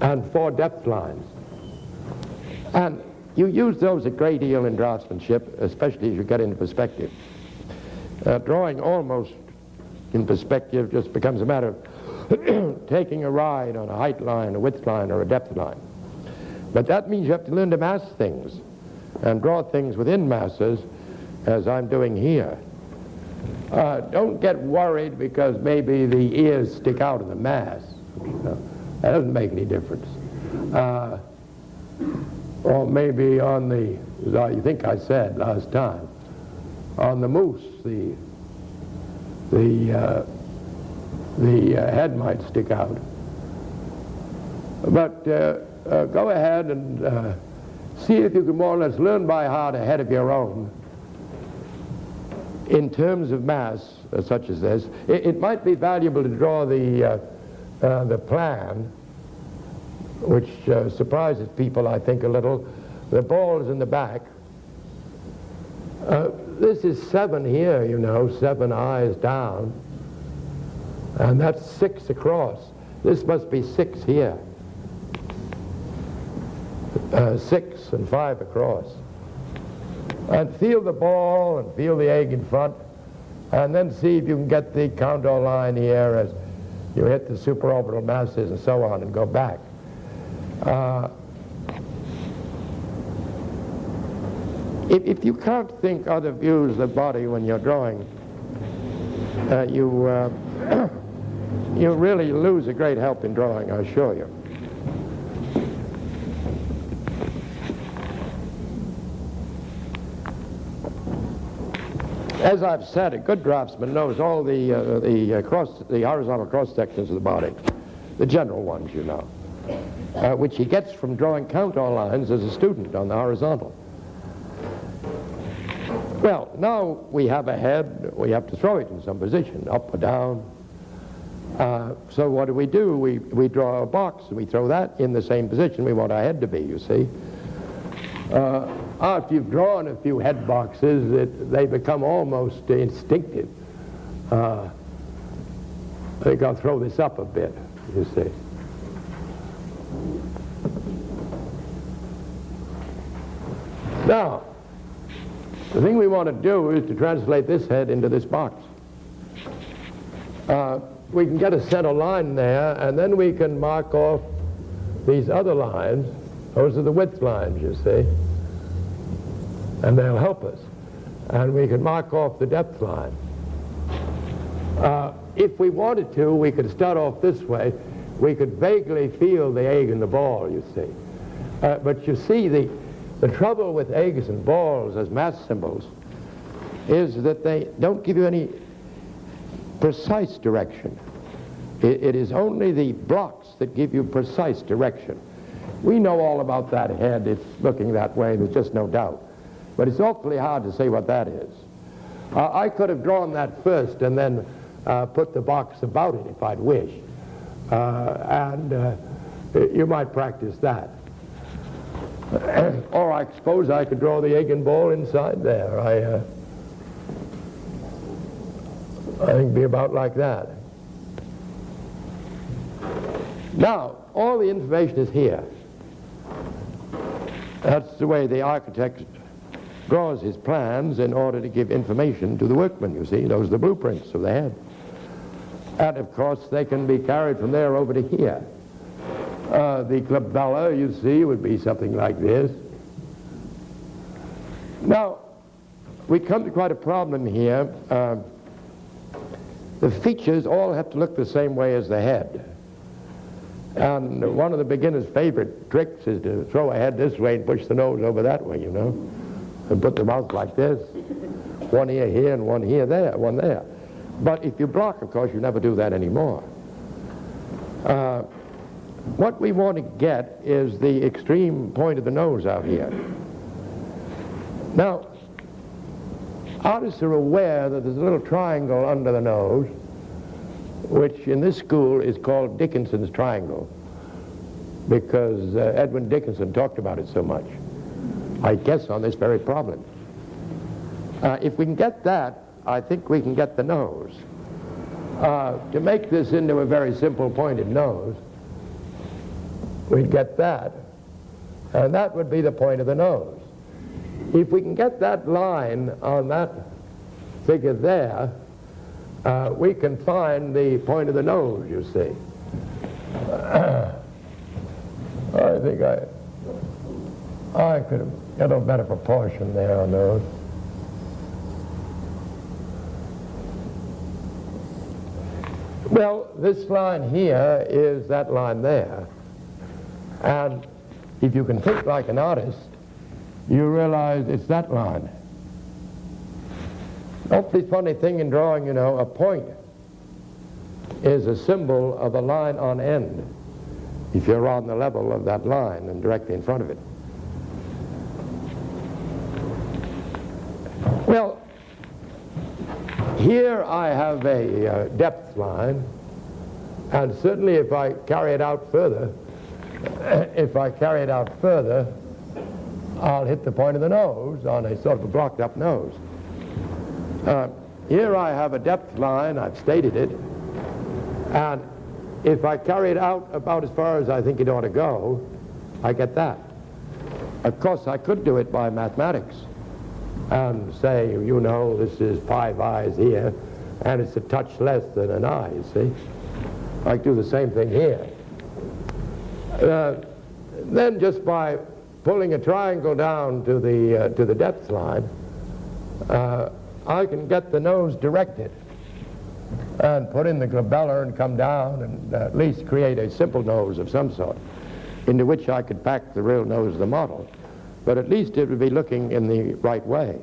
and 4 depth lines. And you use those a great deal in draftsmanship, especially as you get into perspective. Drawing almost in perspective just becomes a matter of taking a ride on a height line, a width line, or a depth line. But that means you have to learn to mass things and draw things within masses, as I'm doing here. Don't get worried because maybe the ears stick out of the mass. That doesn't make any difference. Or maybe on the, as I think I said last time, on the moose, the head might stick out. But go ahead and see if you can more or less learn by heart a head of your own in terms of mass, such as this. It might be valuable to draw the plan, which surprises people, I think, a little. The ball is in the back. this is 7 here, you know, 7 eyes down. And that's 6 across. This must be 6 here. 6 and 5 across. And feel the ball and feel the egg in front, and then see if you can get the contour line here as you hit the supraorbital masses and so on and go back. If you can't think other views of the body when you're drawing, you really lose a great help in drawing, I assure you. As I've said, a good draftsman knows all the horizontal cross sections of the body, the general ones, you know, which he gets from drawing contour lines as a student on the horizontal. Well, now we have a head, we have to throw it in some position, up or down. So what do? We draw a box and we throw that in the same position we want our head to be, you see. After you've drawn a few head boxes, they become almost instinctive. I think I'll throw this up a bit, you see. Now, the thing we want to do is to translate this head into this box. We can get a center line there, and then we can mark off these other lines. Those are the width lines, you see. And they'll help us. And we can mark off the depth line. If we wanted to, we could start off this way. We could vaguely feel the egg and the ball, you see. But you see, the trouble with eggs and balls as mass symbols is that they don't give you any precise direction. It is only the blocks that give you precise direction. We know all about that head. It's looking that way, there's just no doubt. But it's awfully hard to say what that is. I could have drawn that first and then put the box about it if I'd wish. You might practice that. Or I suppose I could draw the egg and ball inside there. I think it'd be about like that. Now, all the information is here. That's the way the architect draws his plans in order to give information to the workman, you see. Those are the blueprints of the head. And, of course, they can be carried from there over to here. The glabella, you see, would be something like this. Now, we come to quite a problem here. The features all have to look the same way as the head. And one of the beginner's favorite tricks is to throw a head this way and push the nose over that way, you know, and put the mouth like this. One ear here and one here, there, one there. But if you block, of course, you never do that anymore. What we want to get is the extreme point of the nose out here. Now, artists are aware that there's a little triangle under the nose, which in this school is called Dickinson's triangle, because Edwin Dickinson talked about it so much, I guess, on this very problem. If we can get that, I think we can get the nose. To make this into a very simple pointed nose, we'd get that, and that would be the point of the nose. If we can get that line on that figure there, we can find the point of the nose, you see. I think I could have got a better proportion there on those. Well, this line here is that line there. And if you can think like an artist, you realize it's that line. Awfully funny thing in drawing, you know, a point is a symbol of a line on end if you're on the level of that line and directly in front of it. Well, here I have a depth line, and certainly if I carry it out further, I'll hit the point of the nose on a sort of a blocked up nose. Here I have a depth line, I've stated it, and if I carry it out about as far as I think it ought to go, I get that. Of course, I could do it by mathematics and say, you know, this is 5 eyes here, and it's a touch less than an eye, you see. I could do the same thing here. Then just by pulling a triangle down to the depth line, I can get the nose directed and put in the glabella and come down and at least create a simple nose of some sort into which I could pack the real nose of the model. But at least it would be looking in the right way.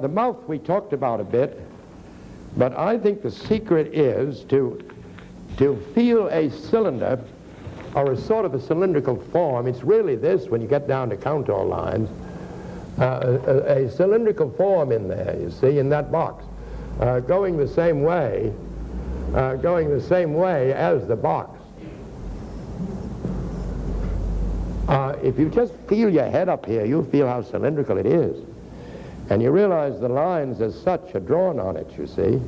The mouth we talked about a bit, but I think the secret is to feel a cylinder or a sort of a cylindrical form. It's really this when you get down to contour lines, a cylindrical form in there, you see, in that box, going the same way as the box. If you just feel your head up here, you'll feel how cylindrical it is. And you realize the lines as such are drawn on it, you see.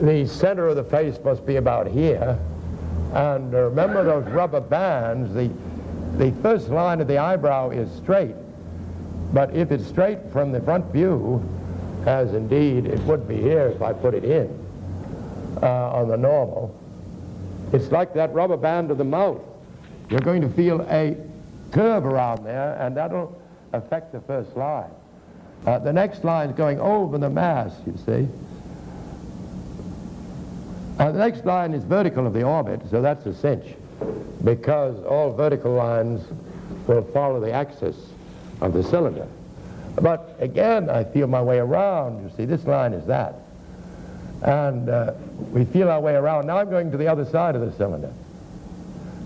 The center of the face must be about here. And remember those rubber bands, the first line of the eyebrow is straight. But if it's straight from the front view, as indeed it would be here if I put it in on the normal, it's like that rubber band of the mouth. You're going to feel a curve around there, and that'll affect the first line. The next line is going over the mass, you see. The next line is vertical of the orbit, so that's a cinch, because all vertical lines will follow the axis of the cylinder. But again, I feel my way around. You see, this line is that. And we feel our way around. Now I'm going to the other side of the cylinder.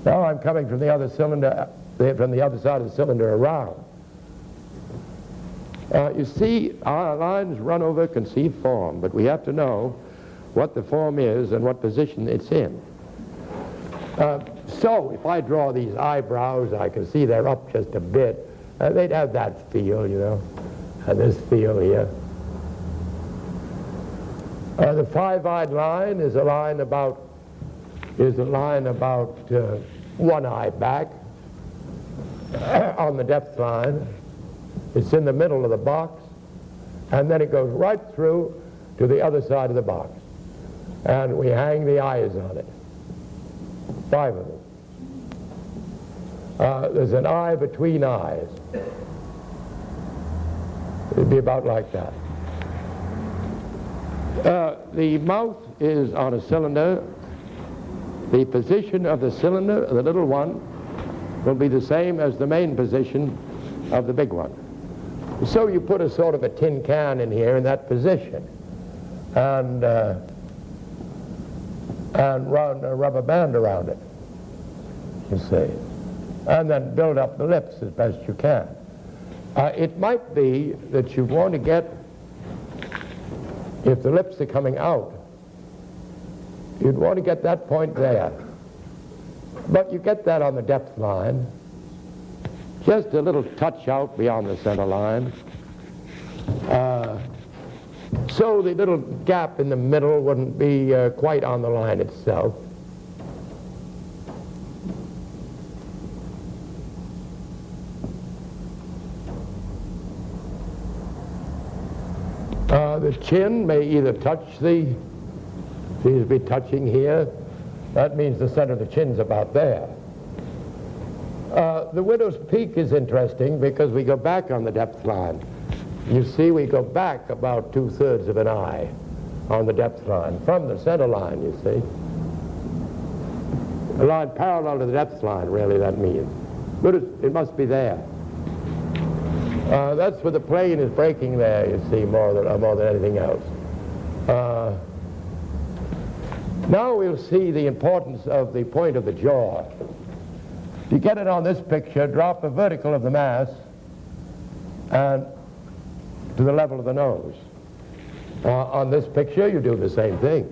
Now I'm coming from the other cylinder, from the other side of the cylinder around. You see, our lines run over conceived form, but we have to know what the form is and what position it's in. So if I draw these eyebrows, I can see they're up just a bit. They'd have that feel, you know, and this feel here. The 5-eyed line is a line about one eye back on the depth line. It's in the middle of the box, and then it goes right through to the other side of the box. And we hang the eyes on it. 5 of them. There's an eye between eyes. It'd be about like that. The mouth is on a cylinder. The position of the cylinder, the little one, will be the same as the main position of the big one. So you put a sort of a tin can in here in that position, and run a rubber band around it, you see, and then build up the lips as best you can. It might be that you want to get, if the lips are coming out, you'd want to get that point there. But you get that on the depth line, just a little touch out beyond the center line. So the little gap in the middle wouldn't be quite on the line itself. The chin may either touch seems to be touching here. That means the center of the chin's about there. The widow's peak is interesting because we go back on the depth line. You see, we go back about 2/3 of an eye on the depth line, from the center line, you see. A line parallel to the depth line, really, that means. But it must be there. That's where the plane is breaking there, you see, more than anything else. Now we'll see the importance of the point of the jaw. To get it on this picture, drop the vertical of the mass and to the level of the nose. On this picture, you do the same thing.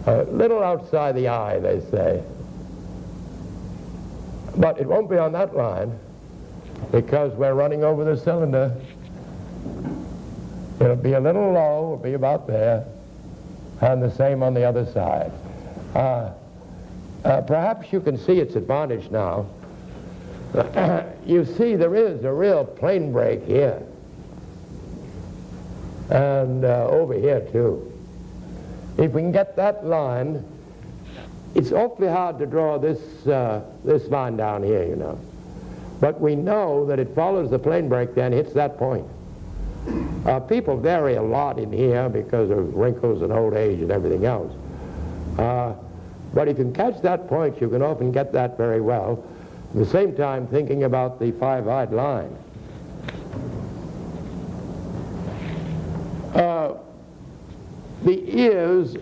A little outside the eye, they say. But it won't be on that line because we're running over the cylinder. It'll be a little low, it'll be about there, and the same on the other side. Perhaps you can see its advantage now. You see there is a real plane break here, and over here too. If we can get that line, it's awfully hard to draw this line down here, you know. But we know that it follows the plane break, then hits that point. People vary a lot in here because of wrinkles and old age and everything else. But if you can catch that point, you can often get that very well. At the same time, thinking about the five-eyed line. The ears,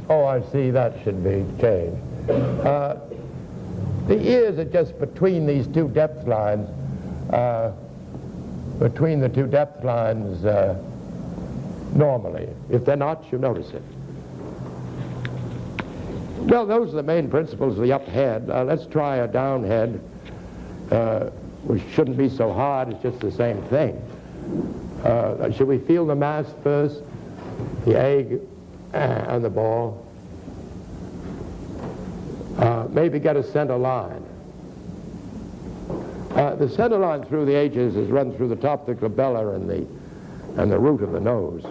oh, I see, that should be changed. The ears are just between these two depth lines, normally. If they're not, you notice it. Well, those are the main principles of the up head. Let's try a down head, which shouldn't be so hard. It's just the same thing. Should we feel the mass first? The egg and the ball. Maybe get a center line. The center line through the edges is run through the top of the glabella and the root of the nose.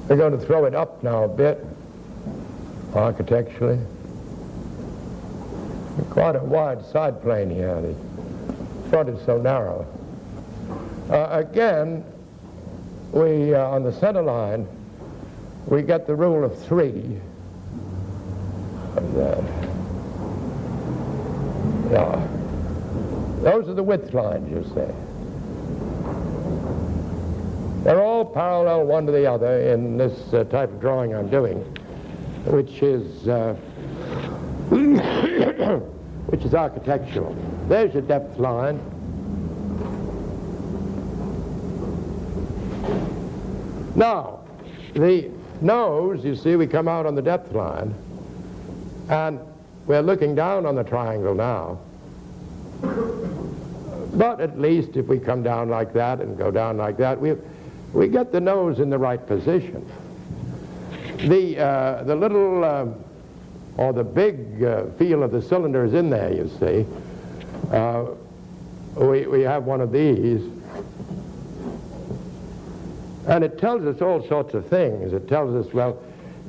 We're going to throw it up now a bit, architecturally. Quite a wide side plane here. The front is so narrow. Again, we on the center line, we get the rule of 3. Yeah. Those are the width lines, you see. They're all parallel one to the other in this type of drawing I'm doing, which is architectural. There's your depth line. Now, the nose, you see, we come out on the depth line, and we're looking down on the triangle now. But at least if we come down like that and go down like that, we get the nose in the right position. The little or the big feel of the cylinder is in there, you see. We have one of these. And it tells us all sorts of things. It tells us, well,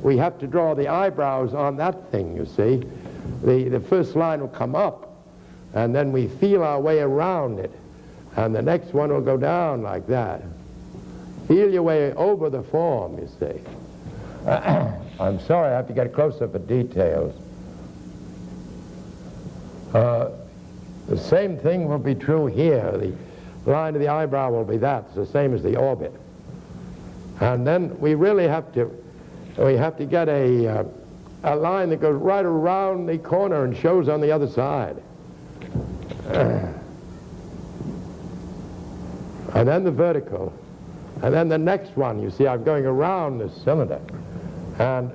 we have to draw the eyebrows on that thing, you see. The first line will come up, and then we feel our way around it. And the next one will go down like that. Feel your way over the form, you see. I'm sorry, I have to get close-up at details. The same thing will be true here. The line of the eyebrow will be that. It's the same as the orbit. And then we really have to get a line that goes right around the corner and shows on the other side. And then the vertical. And then the next one, you see, I'm going around this cylinder. And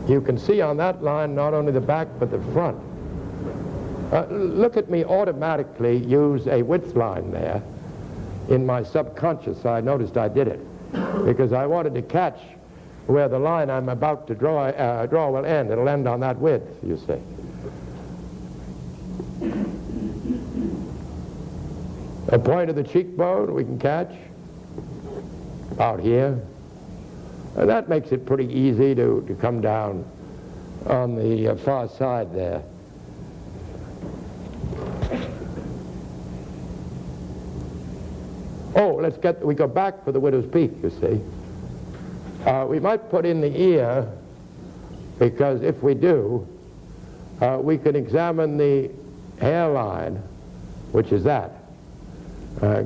you can see on that line not only the back but the front. Look at me automatically use a width line there. In my subconscious, I noticed I did it because I wanted to catch where the line I'm about to draw will end. It'll end on that width, you see. A point of the cheekbone we can catch out here. And that makes it pretty easy to come down on the far side there. Oh, we go back for the widow's peak, you see. We might put in the ear, because if we do, we can examine the hairline, which is that.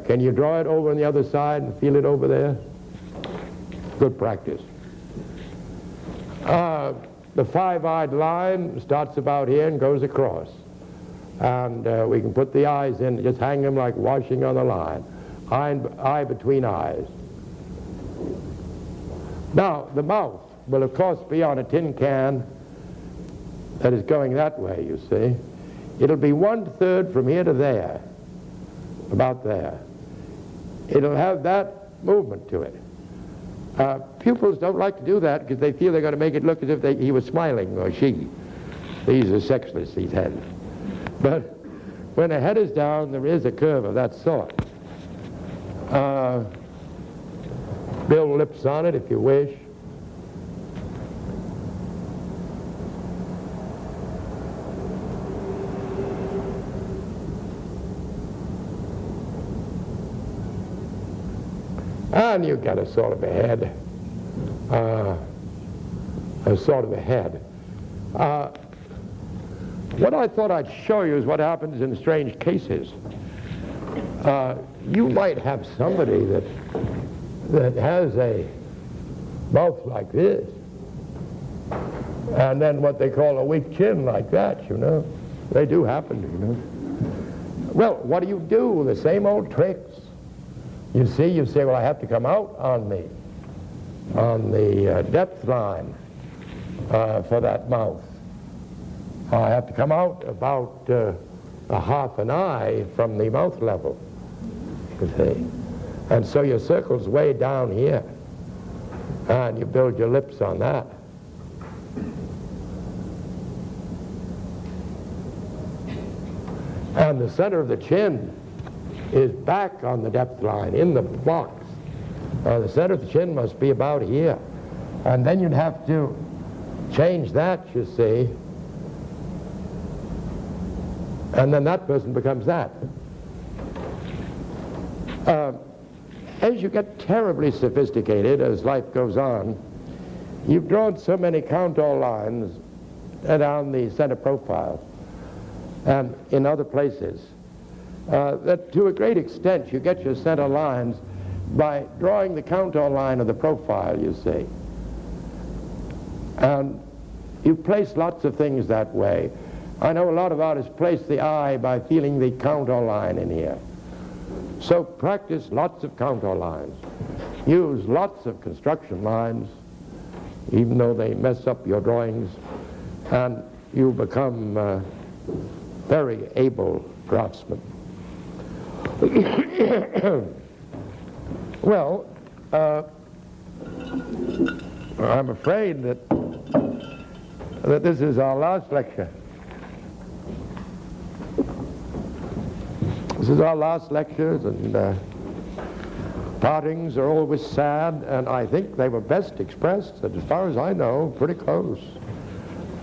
Can you draw it over on the other side and feel it over there? Good practice. The five-eyed line starts about here and goes across. And we can put the eyes in, just hang them like washing on the line, eye between eyes. Now, the mouth will, of course, be on a tin can that is going that way, you see. It'll be 1/3 from here to there, about there. It'll have that movement to it. Pupils don't like to do that because they feel they're going to make it look as if he was smiling, or she. These are sexless, these heads. But when the head is down, there is a curve of that sort. Build lips on it if you wish. And you get a sort of a head. What I thought I'd show you is what happens in strange cases. You might have somebody that has a mouth like this, and then what they call a weak chin like that, you know. They do happen, you know. Well, what do? The same old tricks. You say, well, I have to come out on the depth line for that mouth. I have to come out about a half an eye from the mouth level, you see. And so your circle's way down here, and you build your lips on that. And the center of the chin is back on the depth line, in the box. The center of the chin must be about here. And then you'd have to change that, you see. And then that person becomes that. As you get terribly sophisticated, as life goes on, you've drawn so many contour lines down the center profile and in other places that to a great extent you get your center lines by drawing the contour line of the profile, you see. And you place lots of things that way. I know a lot of artists place the eye by feeling the contour line in here. So practice lots of contour lines. Use lots of construction lines, even though they mess up your drawings, and you become very able craftsmen. Well, I'm afraid that this is our last lecture. This is our last lecture, and partings are always sad, and I think they were best expressed, as far as I know, pretty close,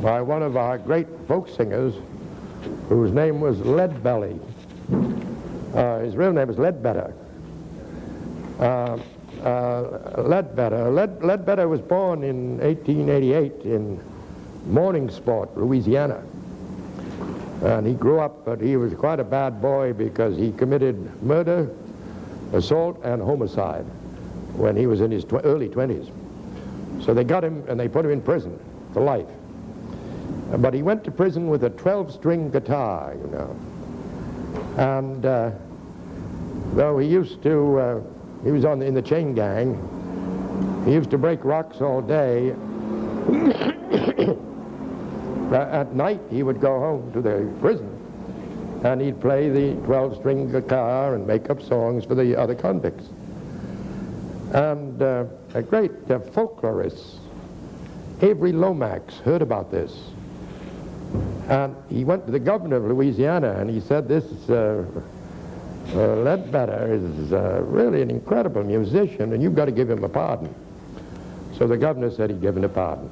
by one of our great folk singers, whose name was Leadbelly. His real name is Leadbetter. Leadbetter was born in 1888 in Morningsport, Louisiana. And he grew up, but he was quite a bad boy because he committed murder, assault, and homicide when he was in his early 20s. So they got him and they put him in prison for life. But he went to prison with a 12-string guitar, you know. And though he used to, he was in the chain gang, he used to break rocks all day. At night, he would go home to the prison, and he'd play the 12-string guitar and make up songs for the other convicts. And a great folklorist, Avery Lomax, heard about this. And he went to the governor of Louisiana, and he said, this Leadbetter is really an incredible musician, and you've got to give him a pardon. So the governor said he'd give him a pardon.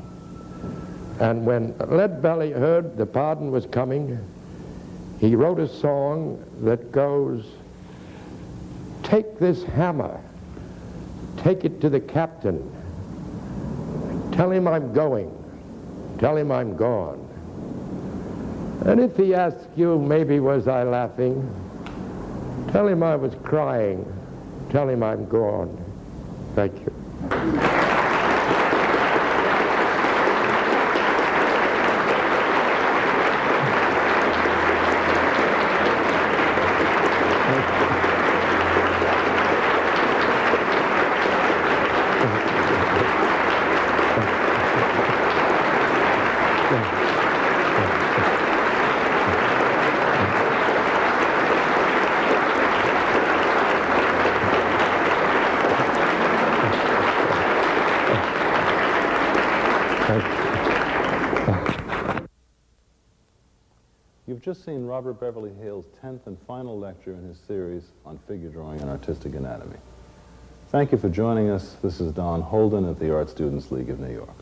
And when Leadbelly heard the pardon was coming, he wrote a song that goes, take this hammer, take it to the captain, tell him I'm going, tell him I'm gone. And if he asks you, maybe was I laughing, tell him I was crying, tell him I'm gone. Thank you. You've just seen Robert Beverly Hale's 10th and final lecture in his series on figure drawing and artistic anatomy. Thank you for joining us. This is Don Holden at the Art Students League of New York.